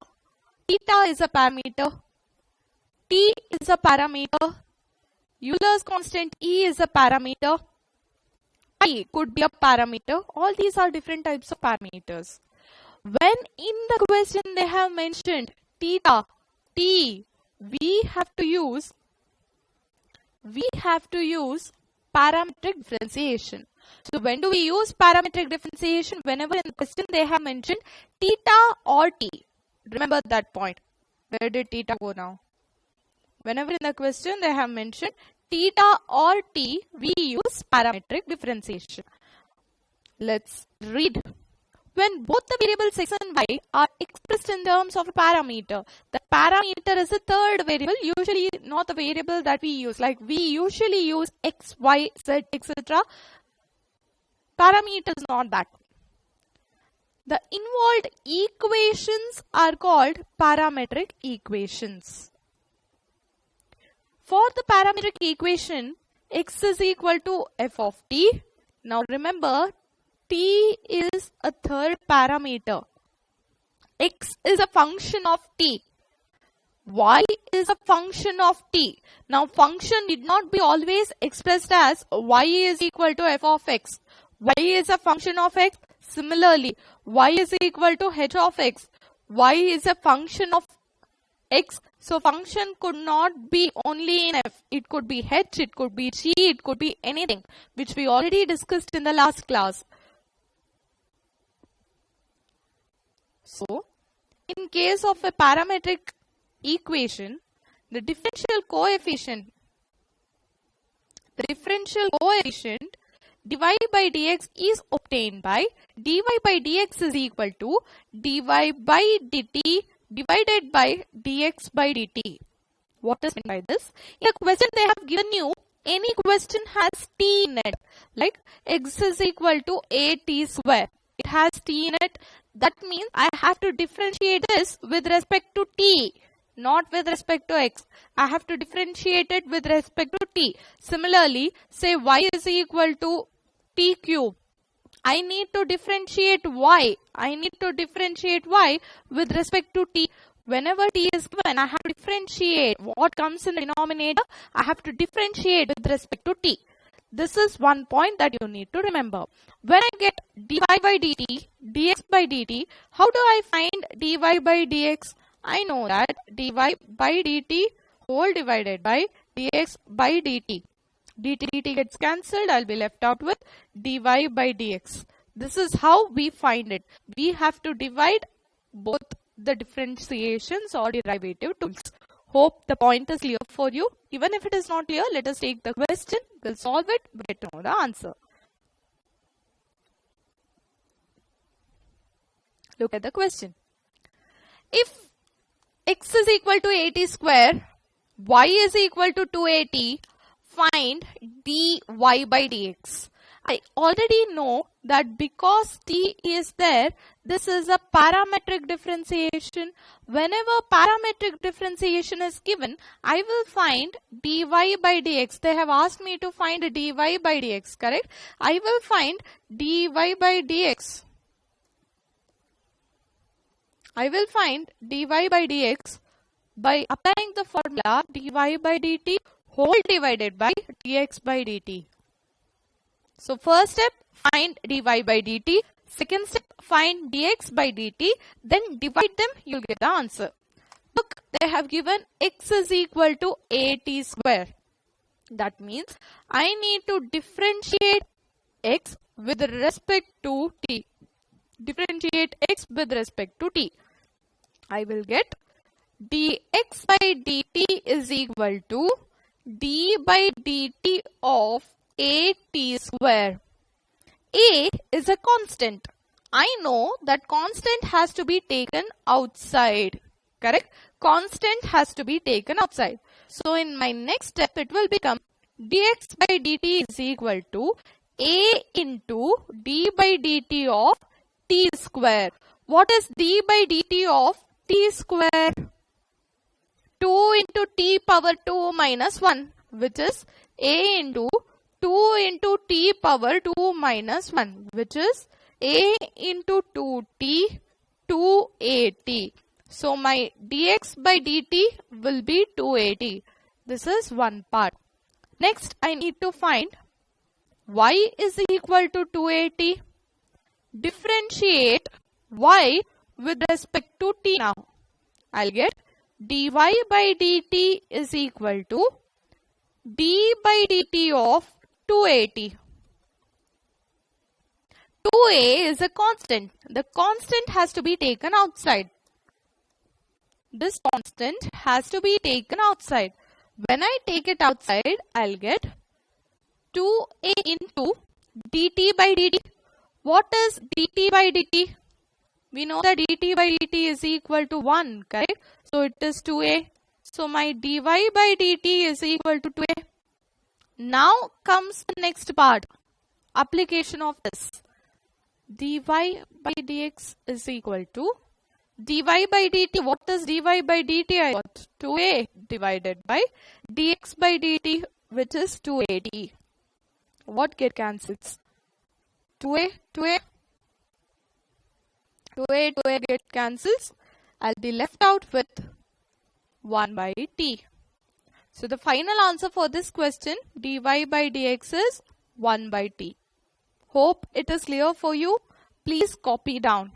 Theta is a parameter. T is a parameter. Euler's constant E is a parameter. I could be a parameter. All these are different types of parameters. When in the question they have mentioned theta, T, we have to use parametric differentiation. So when do we use parametric differentiation? Whenever in the question they have mentioned theta or T. Remember that point. Where did theta go now? Whenever in the question they have mentioned theta or T, we use parametric differentiation. Let's read. When both the variables x and y are expressed in terms of a parameter, the parameter is a third variable, usually not the variable that we use. Like we usually use x, y, z, etc. Parameter is not that. The involved equations are called parametric equations. For the parametric equation, x is equal to f of t. Now remember, t is a third parameter. X is a function of t. Y is a function of t. Now function need not be always expressed as y is equal to f of x. Y is a function of x. Similarly, y is equal to h of x. Y is a function of x. So function could not be only in f. It could be h, it could be g, it could be anything, which we already discussed in the last class. So, in case of a parametric equation, the differential coefficient dy by dx is obtained by dy by dx is equal to dy by dt divided by dx by dt. What is meant by this? In the question they have given you, any question has t in it. Like x is equal to at square. It has t in it. That means I have to differentiate this with respect to t, not with respect to x. I have to differentiate it with respect to t. Similarly, say y is equal to t cube. I need to differentiate y. With respect to t. Whenever t is given, I have to differentiate. What comes in the denominator, I have to differentiate with respect to t. This is one point that you need to remember. When I get dy by dt, dx by dt, how do I find dy by dx? I know that dy by dt whole divided by dx by dt. Dt gets cancelled. I'll be left out with dy by dx. This is how we find it. We have to divide both the differentiations or derivative tools. Hope the point is clear for you. Even if it is not clear, let us take the question. We'll solve it. We'll get to know the answer. Look at the question. If x is equal to 80 square, y is equal to 280, find dy by dx. I already know that because t is there, this is a parametric differentiation. Whenever parametric differentiation is given, I will find dy by dx. They have asked me to find dy by dx, correct? I will find dy by dx. I will find dy by dx by applying the formula dy by dt whole divided by dx by dt. So first step, find dy by dt. Second step, find dx by dt. Then divide them, you'll get the answer. Look, they have given x is equal to at square. That means I need to differentiate x with respect to t. Differentiate x with respect to t. I will get dx by dt is equal to d by dt of at square. A is a constant. I know that constant has to be taken outside. Correct? Constant has to be taken outside. So in my next step, it will become dx by dt is equal to A into d by dt of t square. What is d by dt of t square? 2 into t power 2 minus 1, which is A into 2 into t power 2 minus 1, which is A into 2t 2at. So my dx by dt will be 2at. This is one part. Next, I need to find y is equal to 2at. Differentiate y with respect to t now. I'll get dy by dt is equal to d by dt of 2at. 2a is a constant. The constant has to be taken outside. This constant has to be taken outside. When I take it outside, I'll get 2a into dt by dt. What is dt by dt? We know that dt by dt is equal to 1, correct? So it is 2a. So my dy by dt is equal to 2a. Now comes the next part. Application of this. Dy by dx is equal to dy by dt. What is dy by dt? I got 2a divided by dx by dt, which is 2at. What get cancels? 2a, 2a. 2a get cancels. I'll be left out with 1 by t. So the final answer for this question, dy by dx is 1 by t. Hope it is clear for you. Please copy down.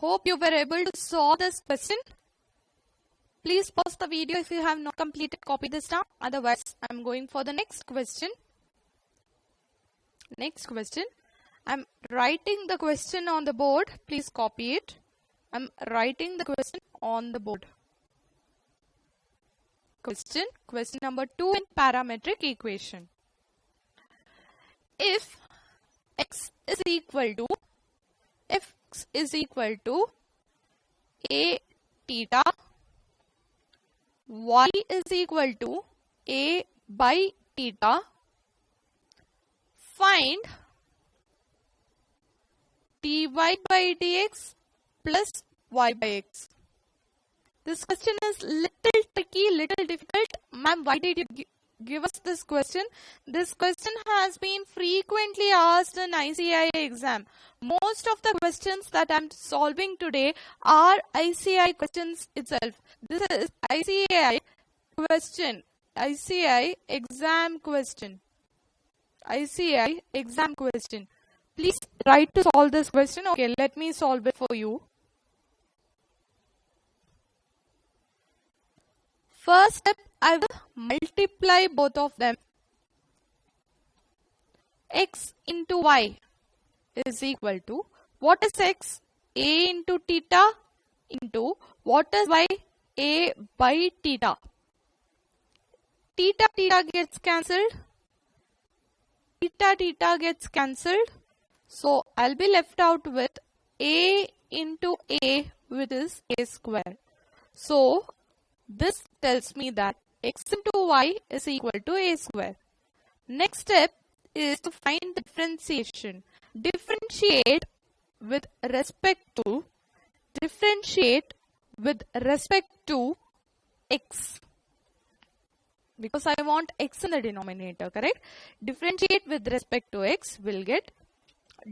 Hope you were able to solve this question. Please pause the video if you have not completed. Copy this down. Otherwise, I'm going for the next question. Next question. I'm writing the question on the board. Please copy it. I'm writing the question on the board. Question number 2 in parametric equation. If x is equal to a theta, y is equal to a by theta, find dy by dx plus y by x. This question is little tricky, little difficult. Ma'am, why did you give us this question? This question has been frequently asked in ICAI exam. Most of the questions that I'm solving today are ICAI questions itself. This is ICAI question, ICAI exam question. ICAI exam question. Please try to solve this question. Okay, let me solve it for you. First step, I will multiply both of them. X into y is equal to, what is x? A into theta into, what is y? A by theta. Theta theta gets cancelled. Theta theta gets cancelled. So I'll be left out with a into a, which is a square. So this tells me that x into y is equal to a square. Next step is to find the differentiation. Differentiate with respect to x. Because I want x in the denominator, correct? Differentiate with respect to x, will get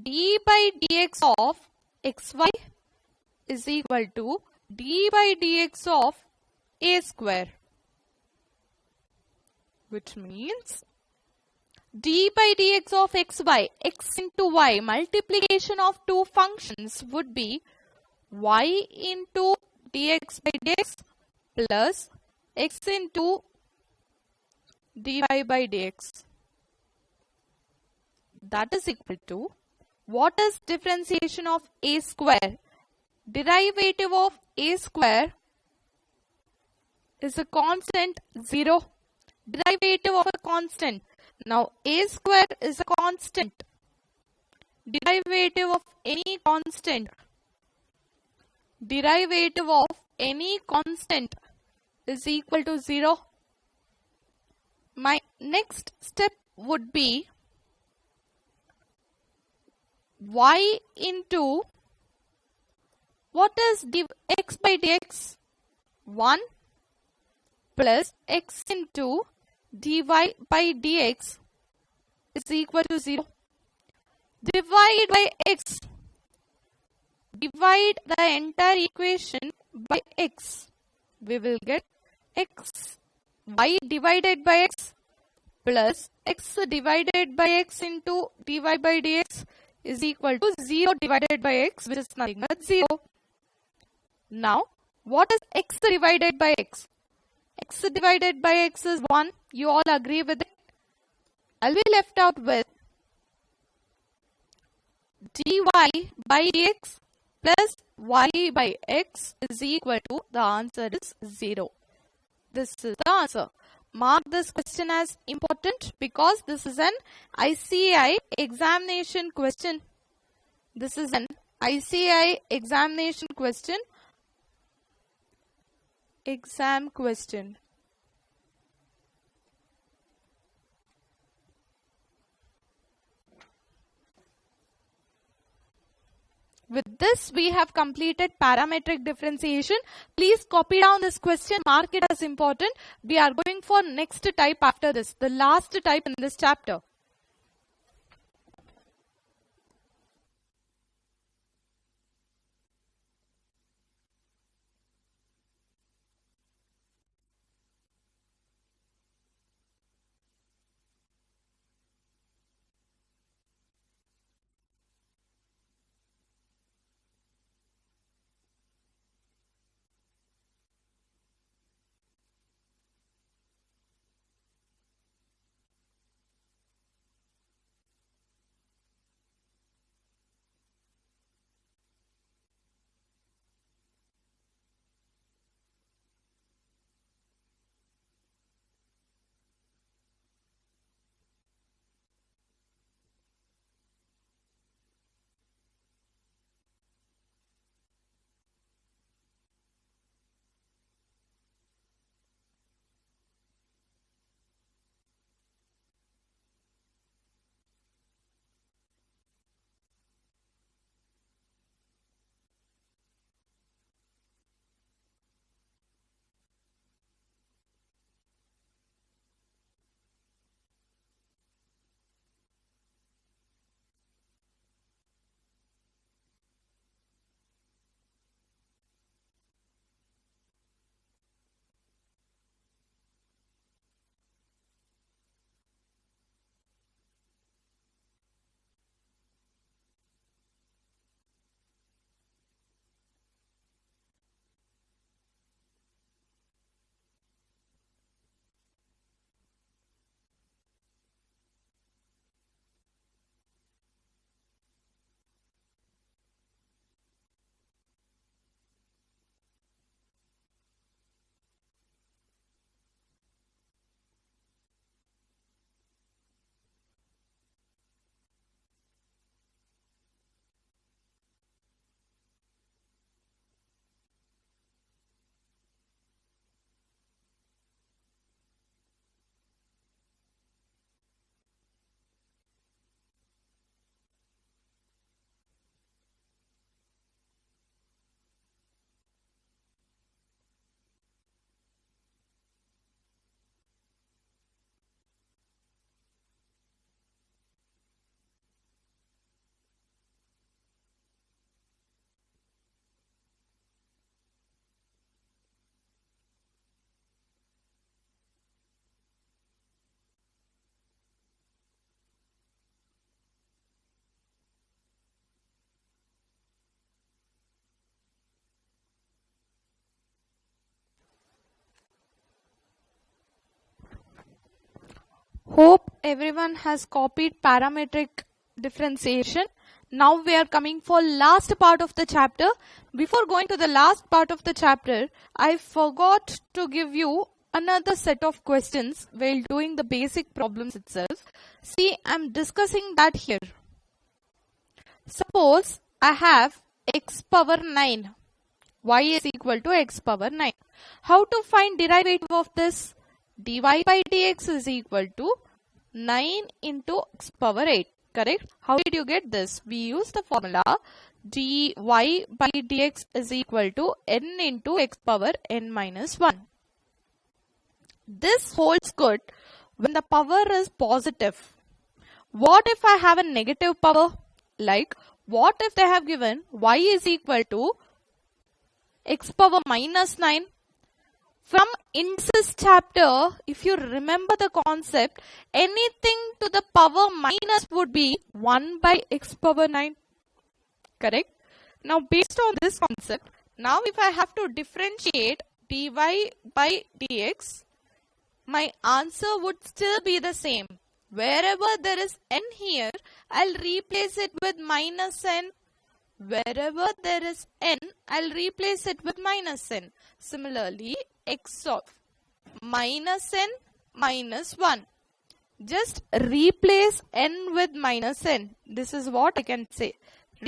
d by dx of xy is equal to d by dx of a square, which means d by dx of xy, x into y, multiplication of two functions would be y into dx by dx plus x into dy by dx. That is equal to, what is differentiation of a square? Derivative of a square is a constant 0. Derivative of a constant. Now a square is a constant. Derivative of any constant. Derivative of any constant is equal to 0. My next step would be y into, what is x by dx? 1 plus x into dy by dx is equal to 0. Divide by x. Divide the entire equation by x. We will get x, y divided by x plus x divided by x into dy by dx is equal to 0 divided by x, which is nothing but 0. Now, what is x divided by x? X divided by x is 1. You all agree with it? I'll be left out with dy by dx plus y by x is equal to, the answer is 0. This is the answer. Mark this question as important because this is an ICAI examination question. This is an ICAI examination question. Exam question. With this, we have completed parametric differentiation. Please copy down this question, mark it as important. We are going for next type after this, the last type in this chapter. Hope everyone has copied parametric differentiation. Now we are coming for last part of the chapter. Before going to the last part of the chapter, I forgot to give you another set of questions while doing the basic problems itself. See, I'm discussing that here. Suppose I have x power 9. Y is equal to x power 9. How to find derivative of this? Dy by dx is equal to 9 into x power 8. Correct? How did you get this? We use the formula dy by dx is equal to n into x power n minus 1. This holds good when the power is positive. What if I have a negative power? Like, what if they have given y is equal to x power minus 9? From indices chapter, if you remember the concept, anything to the power minus would be 1 by x power 9. Correct? Now, based on this concept, now if I have to differentiate dy by dx, my answer would still be the same. Wherever there is n here, I'll replace it with minus n. Wherever there is n, I'll replace it with minus n. Similarly, x of minus n minus 1. Just replace n with minus n. This is what I can say.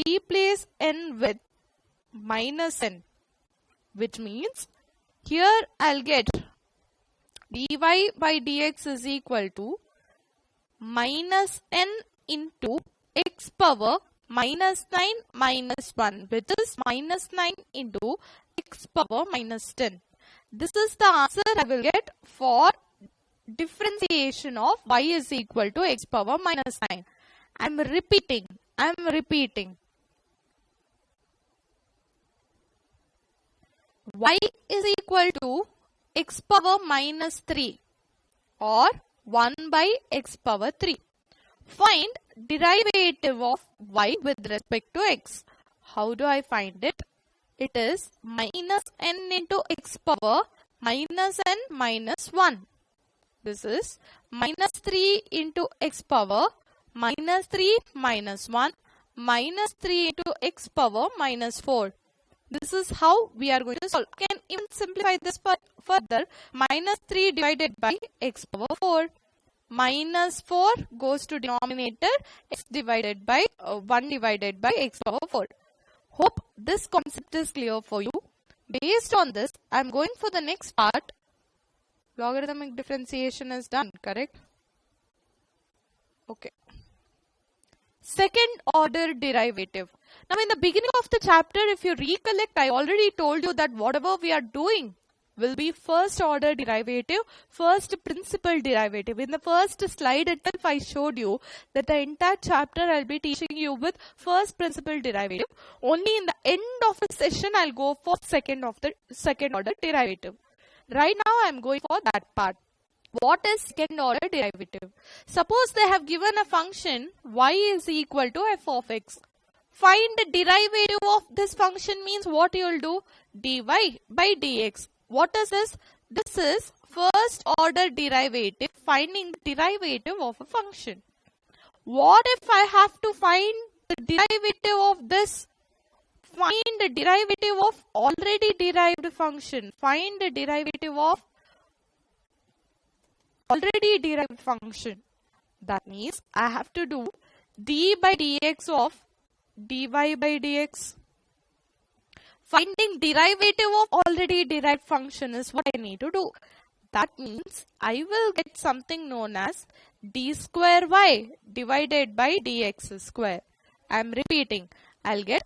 Replace n with minus n. Which means, here I'll get dy by dx is equal to minus n into x power minus 9 minus 1, which is minus 9 into x power minus 10. This is the answer I will get for differentiation of y is equal to x power minus 9. I am repeating. Y is equal to x power minus 3 or 1 by x power 3. Find derivative of y with respect to x. How do I find it? It is minus n into x power minus n minus 1. This is minus 3 into x power minus 3 minus 1 minus 3 into x power minus 4. This is how we are going to solve. I can even simplify this further. Minus 3 divided by x power 4. Minus 4 goes to denominator, x divided by 1 divided by x power 4. Hope this concept is clear for you. Based on this, I am going for the next part. Logarithmic differentiation is done, correct? Okay. Second order derivative. Now in the beginning of the chapter, if you recollect, I already told you that whatever we are doing will be first order derivative, first principal derivative. In the first slide itself, I showed you that the entire chapter I'll be teaching you with first principal derivative. Only in the end of the session, I'll go for second order derivative. Right now, I'm going for that part. What is second order derivative? Suppose they have given a function y is equal to f of x. Find the derivative of this function means what you will do? Dy by dx. What is this? This is first order derivative, finding the derivative of a function. What if I have to find the derivative of this? Find the derivative of already derived function. Find the derivative of already derived function. That means I have to do d by dx of dy by dx. Finding derivative of already derived function is what I need to do. That means I will get something known as d square y divided by dx square. I am repeating. I'll get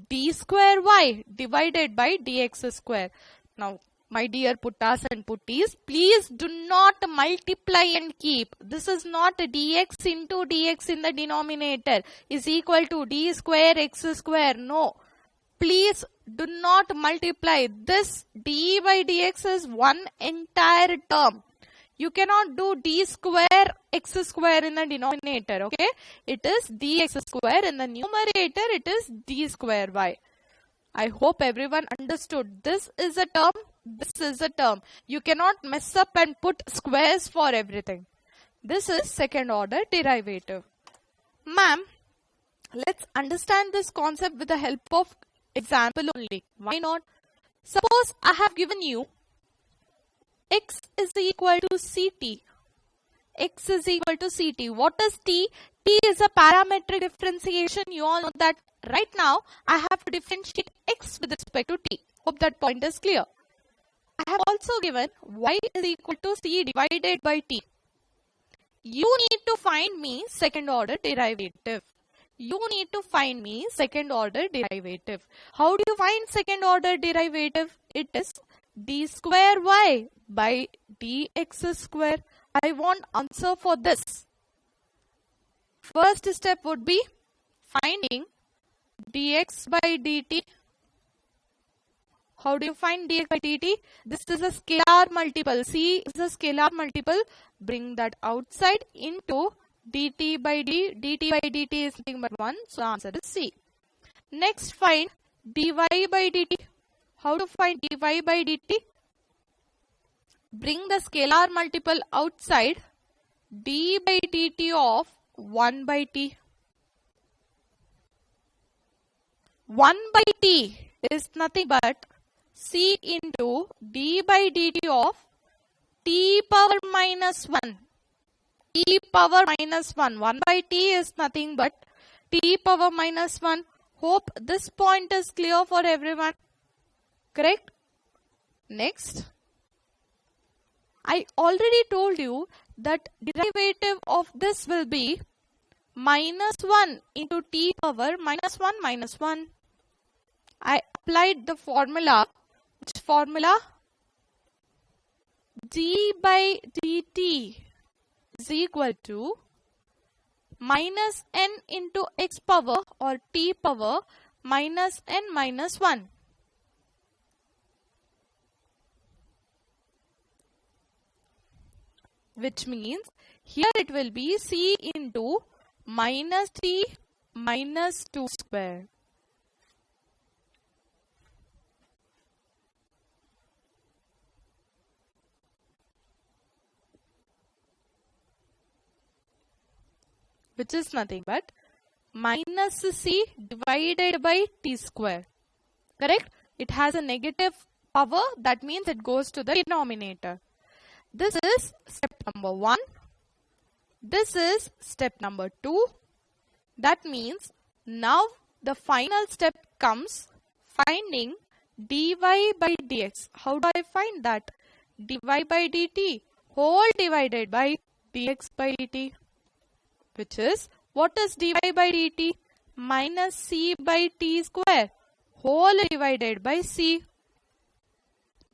d square y divided by dx square. Now, my dear puttas and putties, please do not multiply and keep. This is not dx into dx in the denominator is equal to d square x square. No. Please do not multiply. This d by dx is one entire term. You cannot do d square x square in the denominator, okay? It is dx square. In the numerator, it is d square y. I hope everyone understood. This is a term. This is a term. You cannot mess up and put squares for everything. This is second order derivative. Ma'am, let's understand this concept with the help of example only. Why not? Suppose I have given you x is equal to ct. X is equal to ct. What is t? T is a parametric differentiation. You all know that. Right now, I have to differentiate x with respect to t. Hope that point is clear. I have also given y is equal to c divided by t. You need to find me second order derivative. You need to find me second order derivative. How do you find second order derivative? It is d square y by dx square. I want answer for this. First step would be finding dx by dt. How do you find dx by dt? This is a scalar multiple. C is a scalar multiple. Bring that outside into dt by dt is nothing but 1. So answer is C. Next find dy by dt. How to find dy by dt? Bring the scalar multiple outside. D by dt of 1 by t. 1 by t is nothing but c into d by dt of t power minus 1. T power minus 1. 1 by t is nothing but t power minus 1. Hope this point is clear for everyone. Correct? Next. I already told you that derivative of this will be minus 1 into t power minus 1 minus 1. I applied the formula. Which formula? D by dt is equal to minus n into x power or t power minus n minus 1. Which means here it will be c into minus t minus 2 square. Which is nothing but minus c divided by t square. Correct? It has a negative power. That means it goes to the denominator. This is step number 1. This is step number 2. That means now the final step comes finding dy by dx. How do I find that? Dy by dt whole divided by dx by dt. Which is, what is dy by dt? Minus c by t square whole divided by c.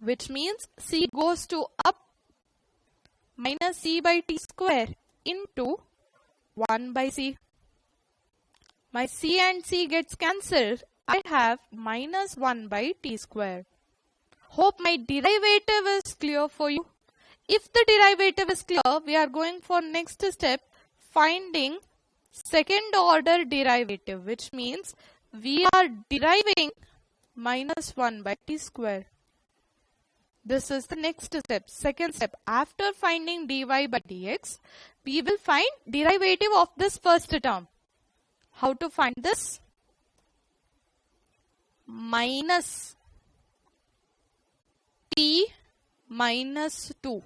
Which means c goes to up minus c by t square into 1 by c. My c and c gets cancelled. I have minus 1 by t square. Hope my derivative is clear for you. If the derivative is clear, we are going for next step, finding second order derivative, which means we are deriving minus 1 by t square. This is the next step. Second step, after finding dy by dx, we will find derivative of this first term. How to find this? Minus t minus 2.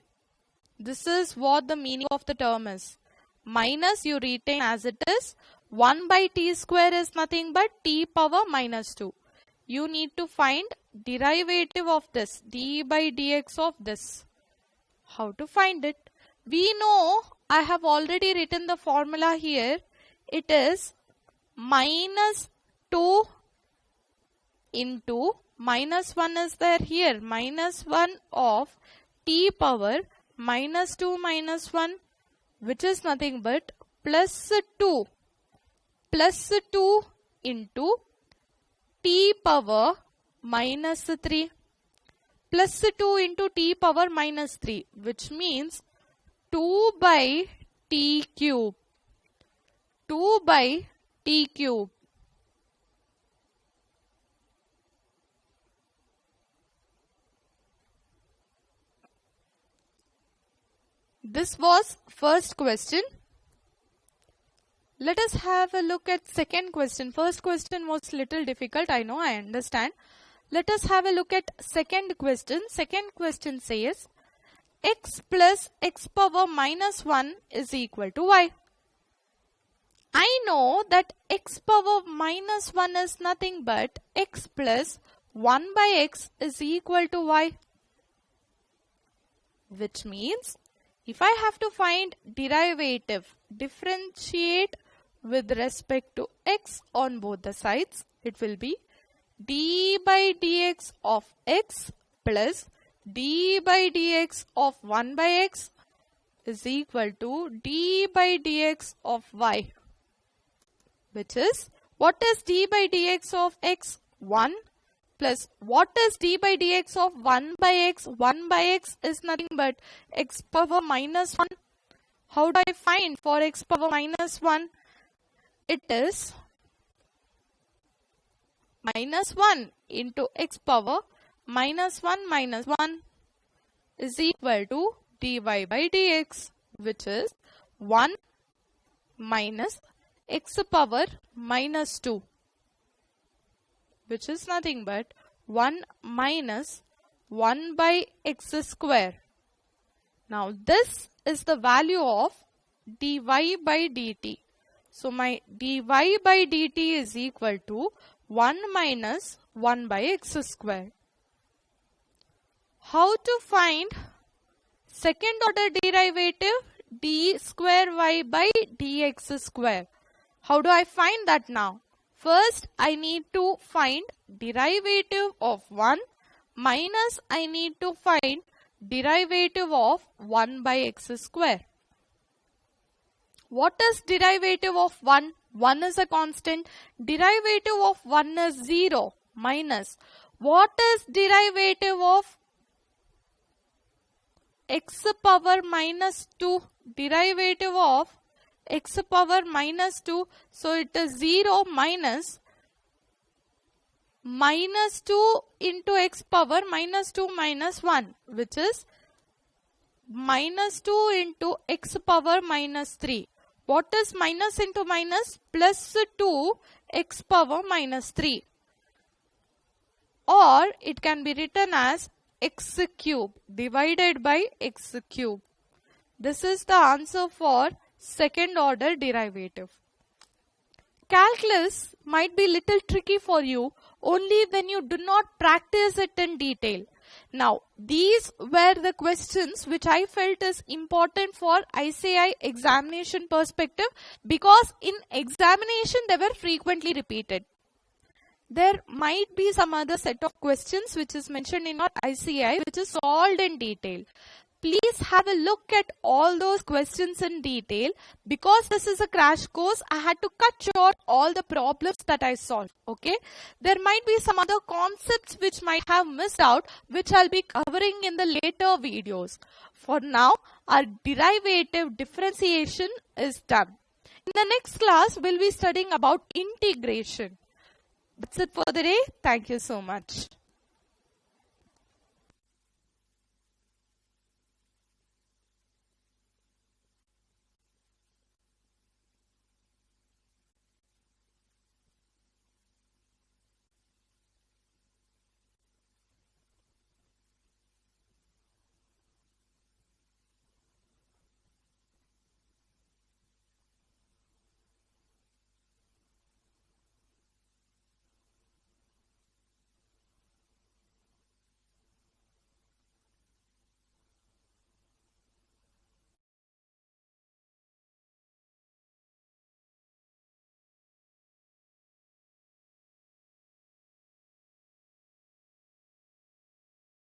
This is what the meaning of the term is. Minus you retain as it is. 1 by t square is nothing but t power minus 2. You need to find derivative of this, d by dx of this. How to find it? We know, I have already written the formula here. It is minus 2 into minus 1 is there here. Minus 1 of t power minus 2 minus 1, which is nothing but plus 2. Plus 2 into t power minus 3. Plus 2 into t power minus 3, which means 2 by t cube. 2 by t cube. This was first question. Let us have a look at second question. First question was little difficult. I know, I understand. Let us have a look at second question. Second question says x plus x power minus 1 is equal to y. I know that x power minus 1 is nothing but x plus 1 by x is equal to y. Which means if I have to find derivative, differentiate with respect to x on both the sides, it will be d by dx of x plus d by dx of 1 by x is equal to d by dx of y. Which is, what is d by dx of x? 1 plus what is d by dx of 1 by x? 1 by x is nothing but x power minus 1. How do I find for x power minus 1? It is minus 1 into x power minus 1 is equal to dy by dx, which is 1 minus x power minus 2, which is nothing but 1 minus 1 by x square. Now this is the value of dy by dt. So my dy by dt is equal to 1 minus 1 by x square. How to find second order derivative? D square y by dx square. How do I find that now? First, I need to find derivative of 1 minus I need to find derivative of 1 by x square. What is derivative of 1? 1 is a constant. Derivative of 1 is 0 minus. What is derivative of x power minus 2? Derivative of x power minus 2. So it is 0 minus 2 into x power minus 2 minus 1, which is minus 2 into x power minus 3. What is minus into minus? Plus 2 x power minus 3. Or it can be written as x cube divided by x cube. This is the answer for second order derivative. Calculus might be little tricky for you only when you do not practice it in detail. Now, these were the questions which I felt is important for ICAI examination perspective, because in examination they were frequently repeated. There might be some other set of questions which is mentioned in our ICAI which is solved in detail. Please have a look at all those questions in detail. Because this is a crash course, I had to cut short all the problems that I solved. Okay, there might be some other concepts which might have missed out, which I'll be covering in the later videos. For now, our derivative differentiation is done. In the next class, we'll be studying about integration. That's it for the day. Thank you so much.